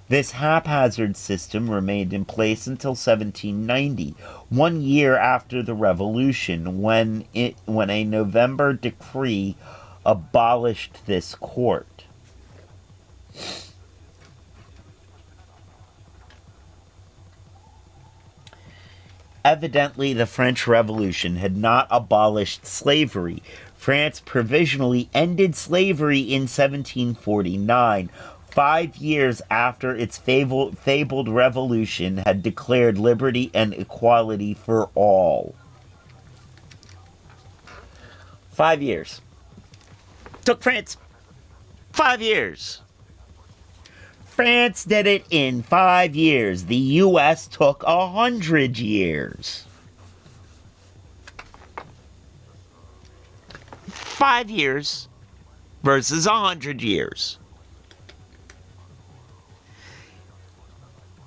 This haphazard system remained in place until 1790, 1 year after the Revolution, when a November decree abolished this court. Evidently, the French Revolution had not abolished slavery. France provisionally ended slavery in 1749, 5 years after its fabled revolution had declared liberty and equality for all. 5 years. Took France 5 years. France did it in 5 years. The U.S. took 100 years. 5 years versus 100 years.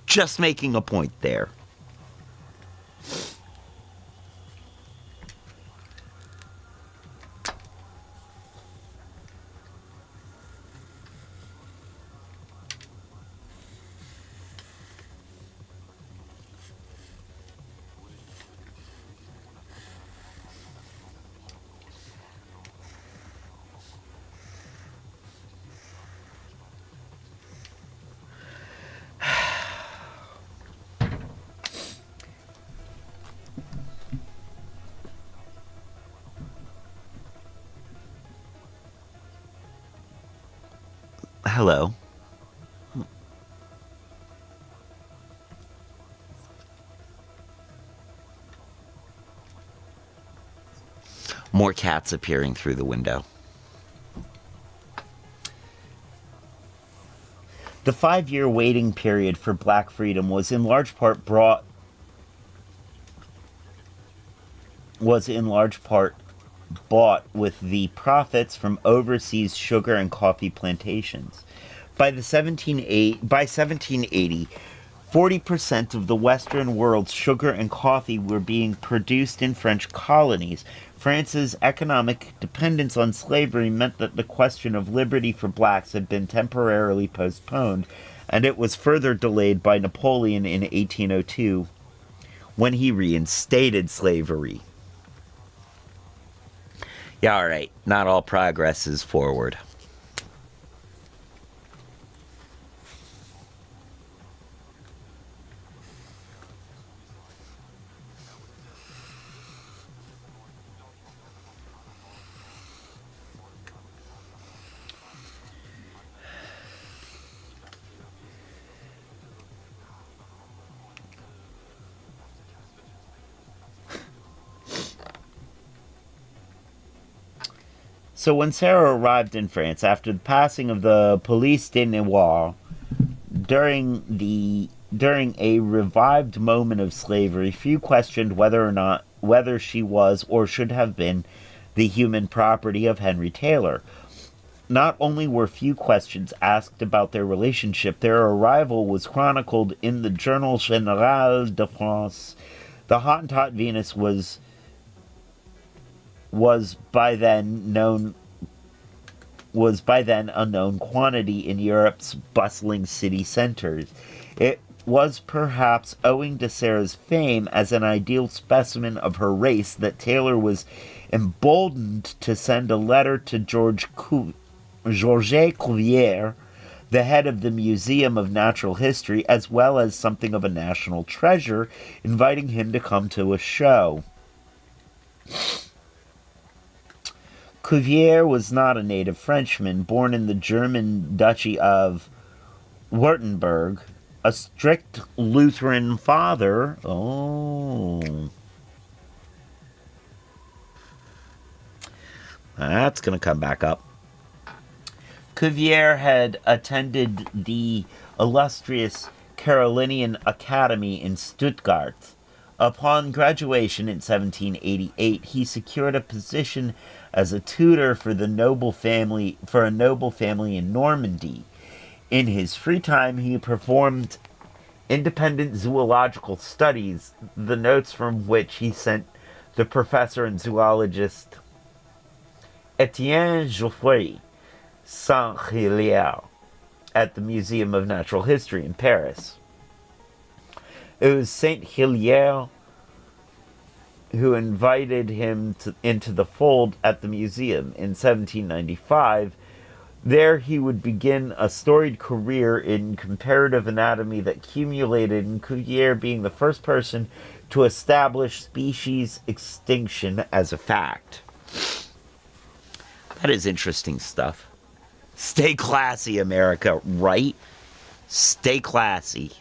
Just making a point there. Hello. More cats appearing through the window. The 5-year waiting period for black freedom was in large part bought with the profits from overseas sugar and coffee plantations. By 1780, 40% of the Western world's sugar and coffee were being produced in French colonies. France's economic dependence on slavery meant that the question of liberty for blacks had been temporarily postponed, and it was further delayed by Napoleon in 1802, when he reinstated slavery. Yeah, all right. Not all progress is forward. So when Sarah arrived in France after the passing of the Police de Noir, during a revived moment of slavery, few questioned whether she was or should have been the human property of Henry Taylor. Not only were few questions asked about their relationship, their arrival was chronicled in the Journal Général de France. The Hottentot Venus was by then a known quantity in Europe's bustling city centers. It was perhaps owing to Sarah's fame as an ideal specimen of her race that Taylor was emboldened to send a letter to Georges Cuvier, the head of the Museum of Natural History, as well as something of a national treasure, inviting him to come to a show. Cuvier was not a native Frenchman, born in the German Duchy of Württemberg, a strict Lutheran father. Oh. That's going to come back up. Cuvier had attended the illustrious Carolinian Academy in Stuttgart. Upon graduation in 1788, he secured a position as a tutor for a noble family in Normandy. In his free time, he performed independent zoological studies, the notes from which he sent the professor and zoologist Etienne Geoffroy Saint-Hilaire. at the Museum of Natural History in Paris. It was Saint Hilaire who invited him into the fold at the museum in 1795. There he would begin a storied career in comparative anatomy that culminated in Cuvier being the first person to establish species extinction as a fact. That is interesting stuff. Stay classy, America, right? Stay classy.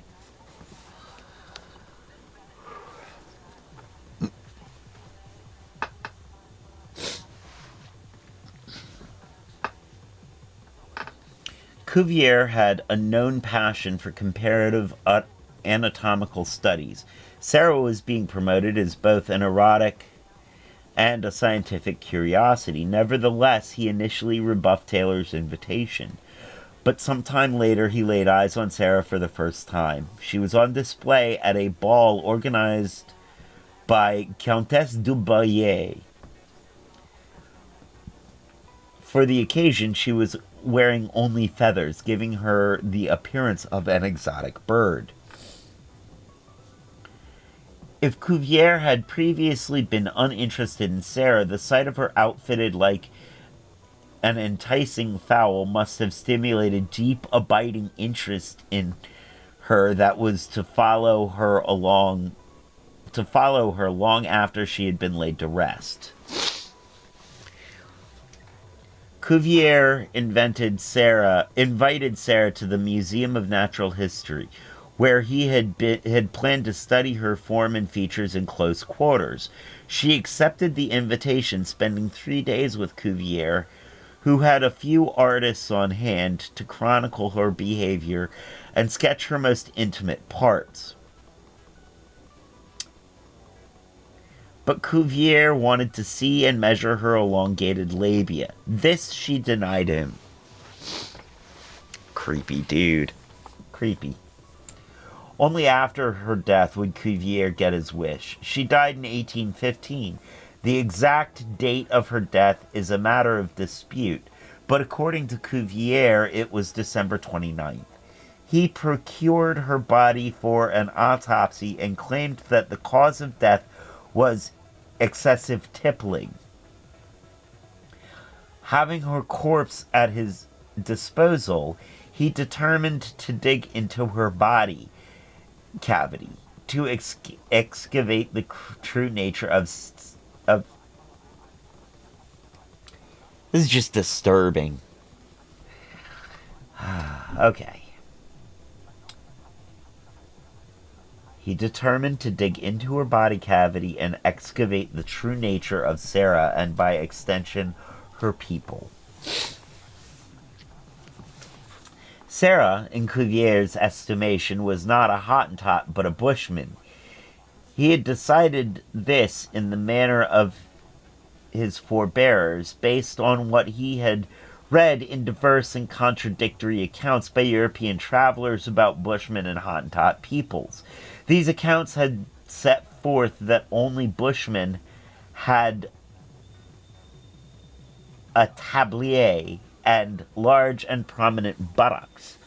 Cuvier had a known passion for comparative anatomical studies. Sarah was being promoted as both an erotic and a scientific curiosity. Nevertheless, he initially rebuffed Taylor's invitation. But sometime later, he laid eyes on Sarah for the first time. She was on display at a ball organized by Countess du Barrier. For the occasion, she was wearing only feathers, giving her the appearance of an exotic bird. If Cuvier had previously been uninterested in Sarah, the sight of her outfitted like an enticing fowl must have stimulated deep, abiding interest in her that was to follow her long after she had been laid to rest. Cuvier invited Sarah to the Museum of Natural History, where he had planned to study her form and features in close quarters. She accepted the invitation, spending 3 days with Cuvier, who had a few artists on hand to chronicle her behavior and sketch her most intimate parts. But Cuvier wanted to see and measure her elongated labia. This she denied him. Creepy dude. Creepy. Only after her death would Cuvier get his wish. She died in 1815. The exact date of her death is a matter of dispute, but according to Cuvier, it was December 29th. He procured her body for an autopsy and claimed that the cause of death was excessive tippling. Having her corpse at his disposal, he determined to dig into her body cavity to excavate the true nature of. This is just disturbing. Okay. He determined to dig into her body cavity and excavate the true nature of Sarah and, by extension, her people. Sarah, in Cuvier's estimation, was not a Hottentot but a bushman. He had decided this in the manner of his forebears, based on what he had read in diverse and contradictory accounts by European travelers about Bushmen and Hottentot peoples. These accounts had set forth that only Bushmen had a tablier and large and prominent buttocks.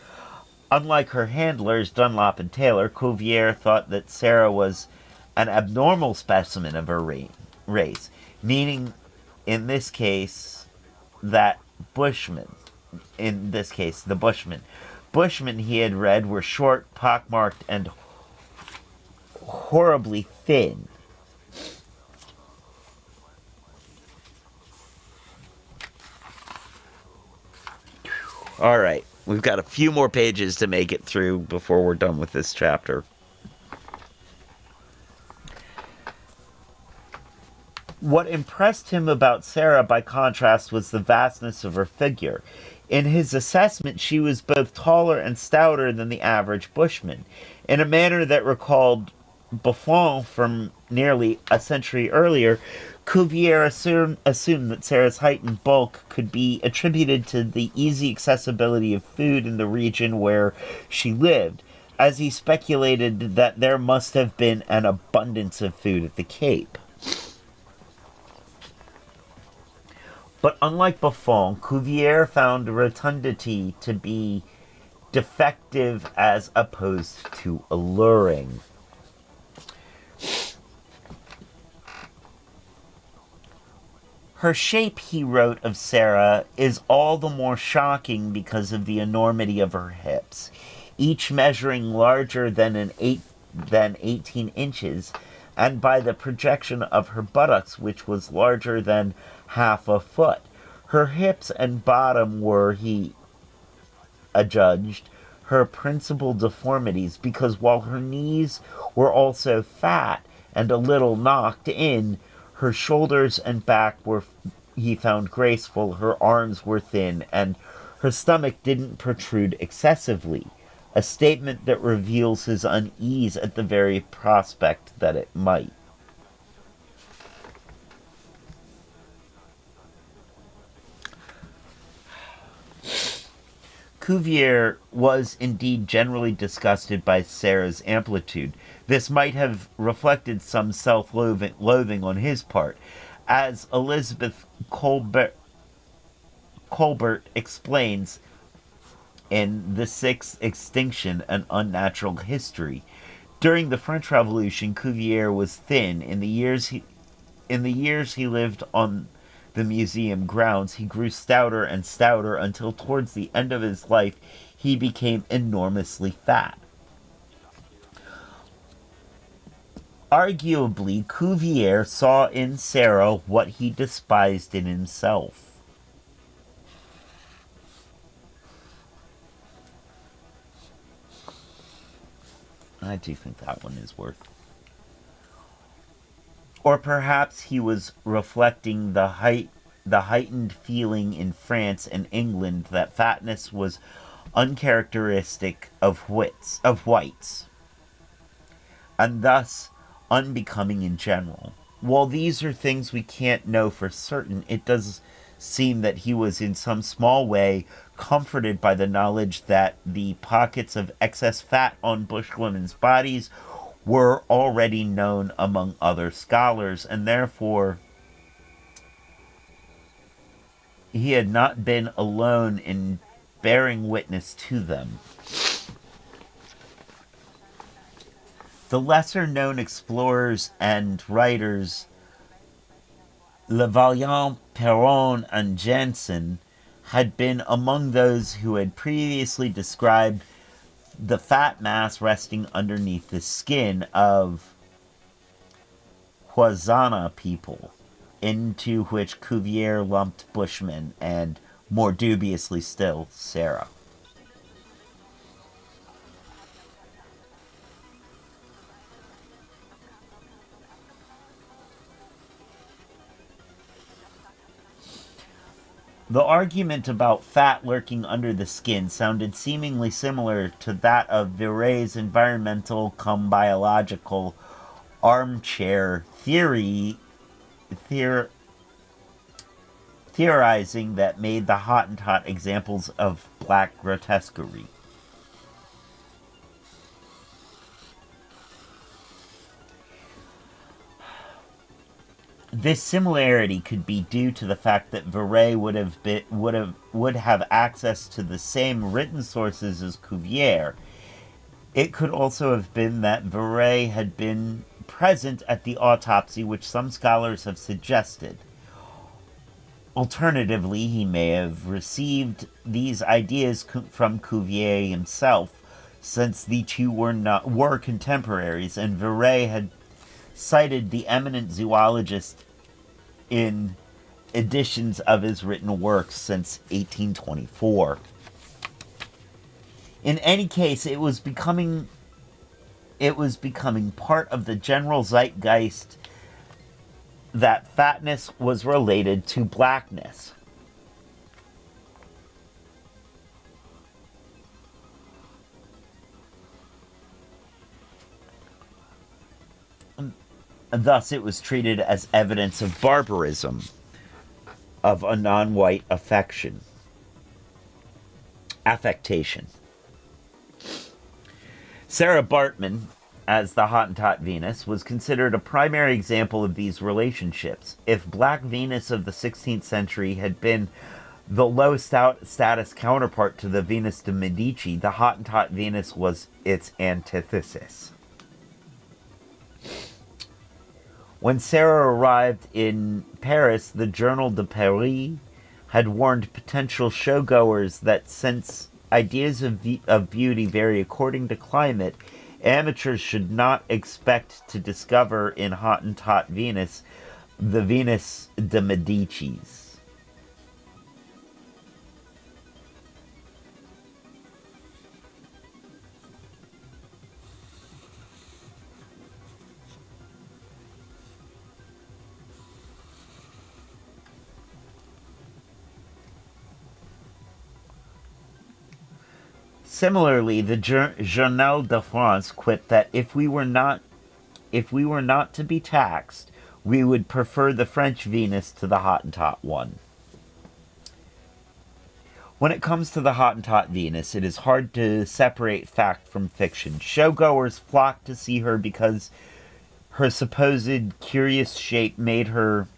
Unlike her handlers, Dunlop and Taylor, Cuvier thought that Sarah was an abnormal specimen of her race, meaning, in this case, that Bushmen, in this case, the Bushmen. Bushmen, he had read, were short, pockmarked, and horribly thin. All right, we've got a few more pages to make it through before we're done with this chapter. What impressed him about Sarah, by contrast, was the vastness of her figure. In his assessment, she was both taller and stouter than the average Bushman, in a manner that recalled Buffon from nearly a century earlier. Cuvier assumed that Sarah's height and bulk could be attributed to the easy accessibility of food in the region where she lived, as he speculated that there must have been an abundance of food at the Cape. But unlike Buffon, Cuvier found rotundity to be defective as opposed to alluring. Her shape, he wrote of Sarah, is all the more shocking because of the enormity of her hips, each measuring larger than 18 inches, and by the projection of her buttocks, which was larger than half a foot. Her hips and bottom were, he adjudged, her principal deformities, because while her knees were also fat and a little knocked in, her shoulders and back were, he found, graceful, her arms were thin, and her stomach didn't protrude excessively, a statement that reveals his unease at the very prospect that it might. Cuvier was indeed generally disgusted by Sarah's amplitude. This might have reflected some self-loathing on his part. As Elizabeth Colbert explains in The Sixth Extinction, An Unnatural History, during the French Revolution, Cuvier was thin. In the years he lived on the museum grounds, he grew stouter and stouter until towards the end of his life he became enormously fat. Arguably, Cuvier saw in Sarah what he despised in himself. I do think that one is worth. Or perhaps he was reflecting the heightened feeling in France and England that fatness was uncharacteristic of whites, and thus unbecoming in general. While these are things we can't know for certain, it does seem that he was in some small way comforted by the knowledge that the pockets of excess fat on bushwomen's bodies were already known among other scholars, and therefore he had not been alone in bearing witness to them. The lesser-known explorers and writers Le Vaillant, Perron, and Janssen had been among those who had previously described the fat mass resting underneath the skin of Huazana people, into which Cuvier lumped Bushmen and, more dubiously still, Sarah. The argument about fat lurking under the skin sounded seemingly similar to that of Viret's environmental cum biological armchair theorizing that made the Hottentot examples of black grotesquerie. This similarity could be due to the fact that Viret would have access to the same written sources as Cuvier. It could also have been that Viret had been present at the autopsy, which some scholars have suggested. Alternatively, he may have received these ideas from Cuvier himself, since the two were contemporaries, and Viret had cited the eminent zoologist in editions of his written works since 1824. In any case, it was becoming part of the general zeitgeist that fatness was related to blackness. Thus, it was treated as evidence of barbarism, of a non-white affectation. Sarah Bartman, as the Hottentot Venus, was considered a primary example of these relationships. If Black Venus of the 16th century had been the low status counterpart to the Venus de Medici, the Hottentot Venus was its antithesis. When Sarah arrived in Paris, the Journal de Paris had warned potential showgoers that since ideas of beauty vary according to climate, amateurs should not expect to discover in Hottentot Venus the Venus de Medicis. Similarly, the Journal de France quipped that if we were not to be taxed, we would prefer the French Venus to the Hottentot one. When it comes to the Hottentot Venus, it is hard to separate fact from fiction. Showgoers flocked to see her because her supposed curious shape made her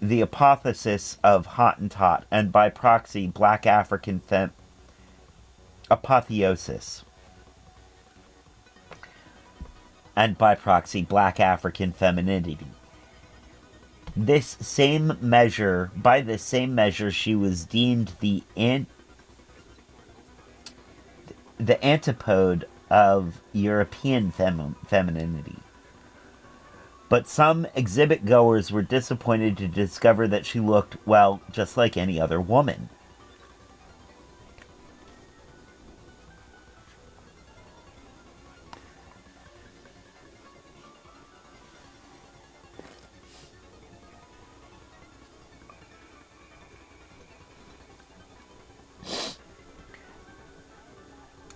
the apotheosis of Hottentot, and by proxy, black African apotheosis. And by proxy, black African femininity. By this same measure, she was deemed the antipode of European femininity. But some exhibit goers were disappointed to discover that she looked, well, just like any other woman.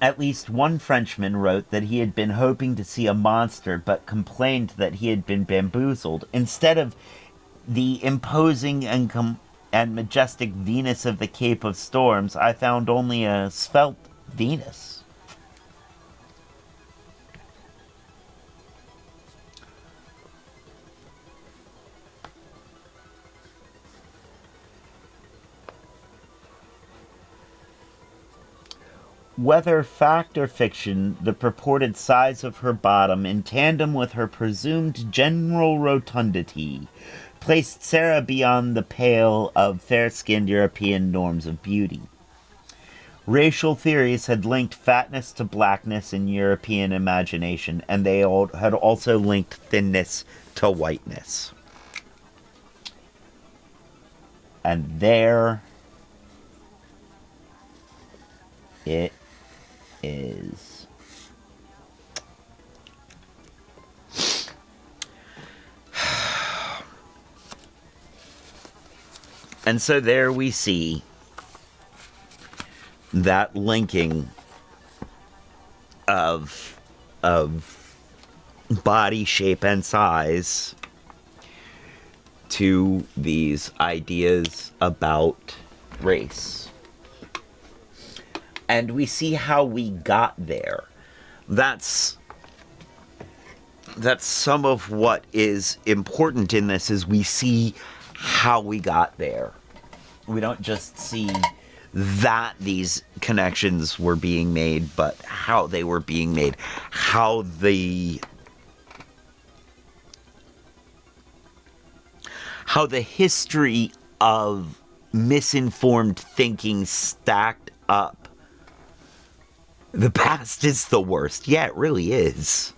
At least one Frenchman wrote that he had been hoping to see a monster, but complained that he had been bamboozled. Instead of the imposing and majestic Venus of the Cape of Storms, I found only a svelte Venus. Whether fact or fiction, the purported size of her bottom, in tandem with her presumed general rotundity, placed Sarah beyond the pale of fair-skinned European norms of beauty. Racial theories had linked fatness to blackness in European imagination, and they had also linked thinness to whiteness. And there it is. And so there we see that linking of body shape and size to these ideas about race. And we see how we got there. That's some of what is important in this, is we see how we got there. We don't just see that these connections were being made, but how they were being made. How the history of misinformed thinking stacked up. The past is the worst. Yeah, it really is.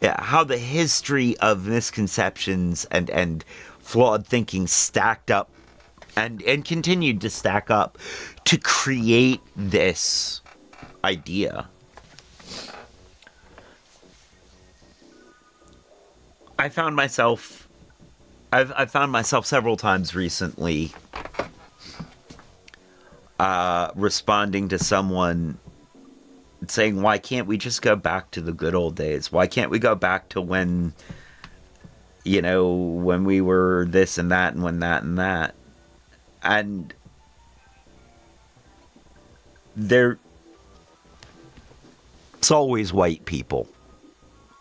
Yeah, how the history of misconceptions and flawed thinking stacked up and continued to stack up to create this idea. I've found myself several times recently responding to someone saying, why can't we just go back to the good old days? Why can't we go back to when, when we were this and that and when that and that? And it's always white people.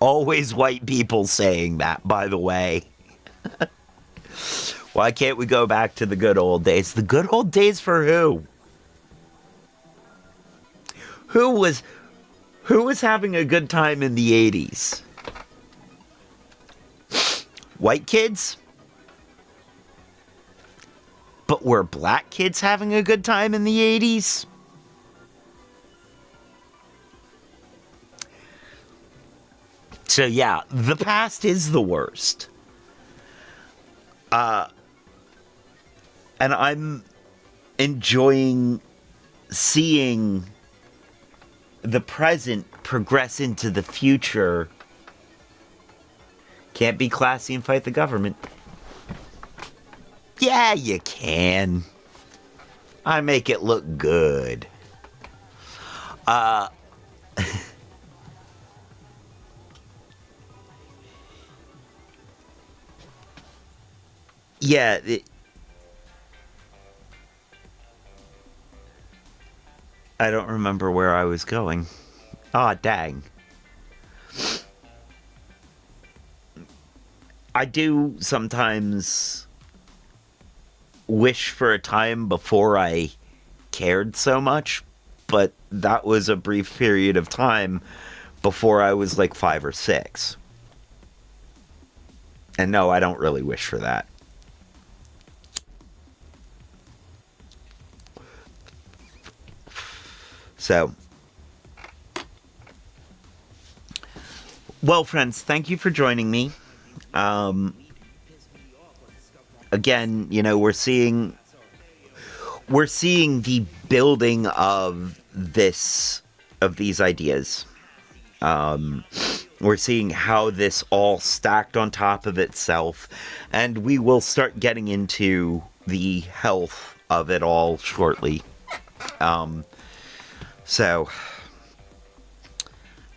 Always white people saying that, by the way. Why can't we go back to the good old days? The good old days for who? Who was having a good time in the 80s? White kids? But were black kids having a good time in the 80s? So yeah, the past is the worst. And I'm enjoying seeing the present progress into the future. Can't be classy and fight the government. Yeah, you can. I make it look good. Yeah, I don't remember where I was going. Aw, dang. I do sometimes wish for a time before I cared so much, but that was a brief period of time before I was like 5 or 6. And no, I don't really wish for that. So, well, friends, thank you for joining me. Again, you know, we're seeing the building of these ideas. We're seeing how this all stacked on top of itself, and we will start getting into the health of it all shortly. So,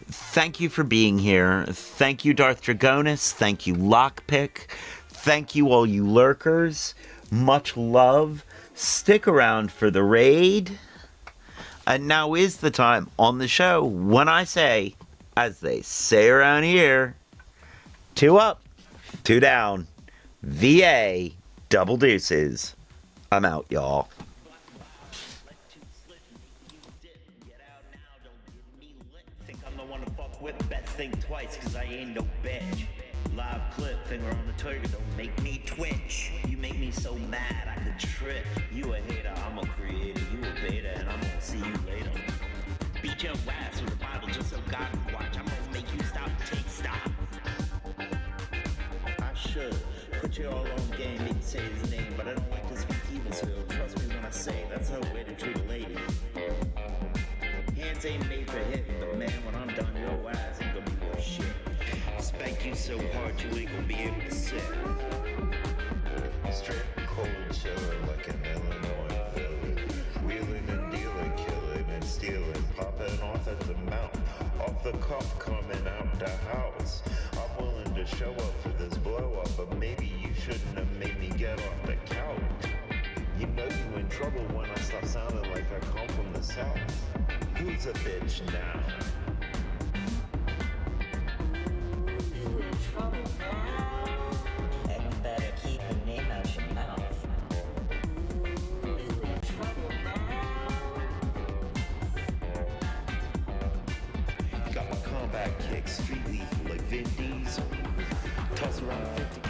thank you for being here. Thank you, Darth Dragonis. Thank you, Lockpick. Thank you, all you lurkers. Much love. Stick around for the raid. And now is the time on the show when I say, as they say around here, 2 up, 2 down. VA, double deuces. I'm out, y'all. Think twice, cause I ain't no bitch. Live clip, finger on the trigger, don't make me twitch. You make me so mad I could trip. You a hater, I'm a creator. You a beta, and I'm gonna see you later. Beat your ass with a Bible just so God can watch. I'm gonna make you stop, take stock. I should put you all on game, make you say his name, but I don't like to speak evil, so trust me when I say that's how way to treat a lady. Hands ain't made for hitting, but man, when I'm done, your ass ain't gonna be worth shit. Spank you so hard you ain't gonna be able to sit. Straight cold chillin' like an Illinois villain. Wheeling and dealing, killing and stealing, popping off at the mouth. Off the cuff, coming out the house. I'm willing to show up for this blow up, but maybe you shouldn't have made me get off the couch. You know you in trouble when I stop sounding like I come from the south. Who's a bitch now? You in trouble now? And you better keep your name out your mouth. You in trouble now? Got my combat kicks, street lethal like Vin Diesel. Toss around 50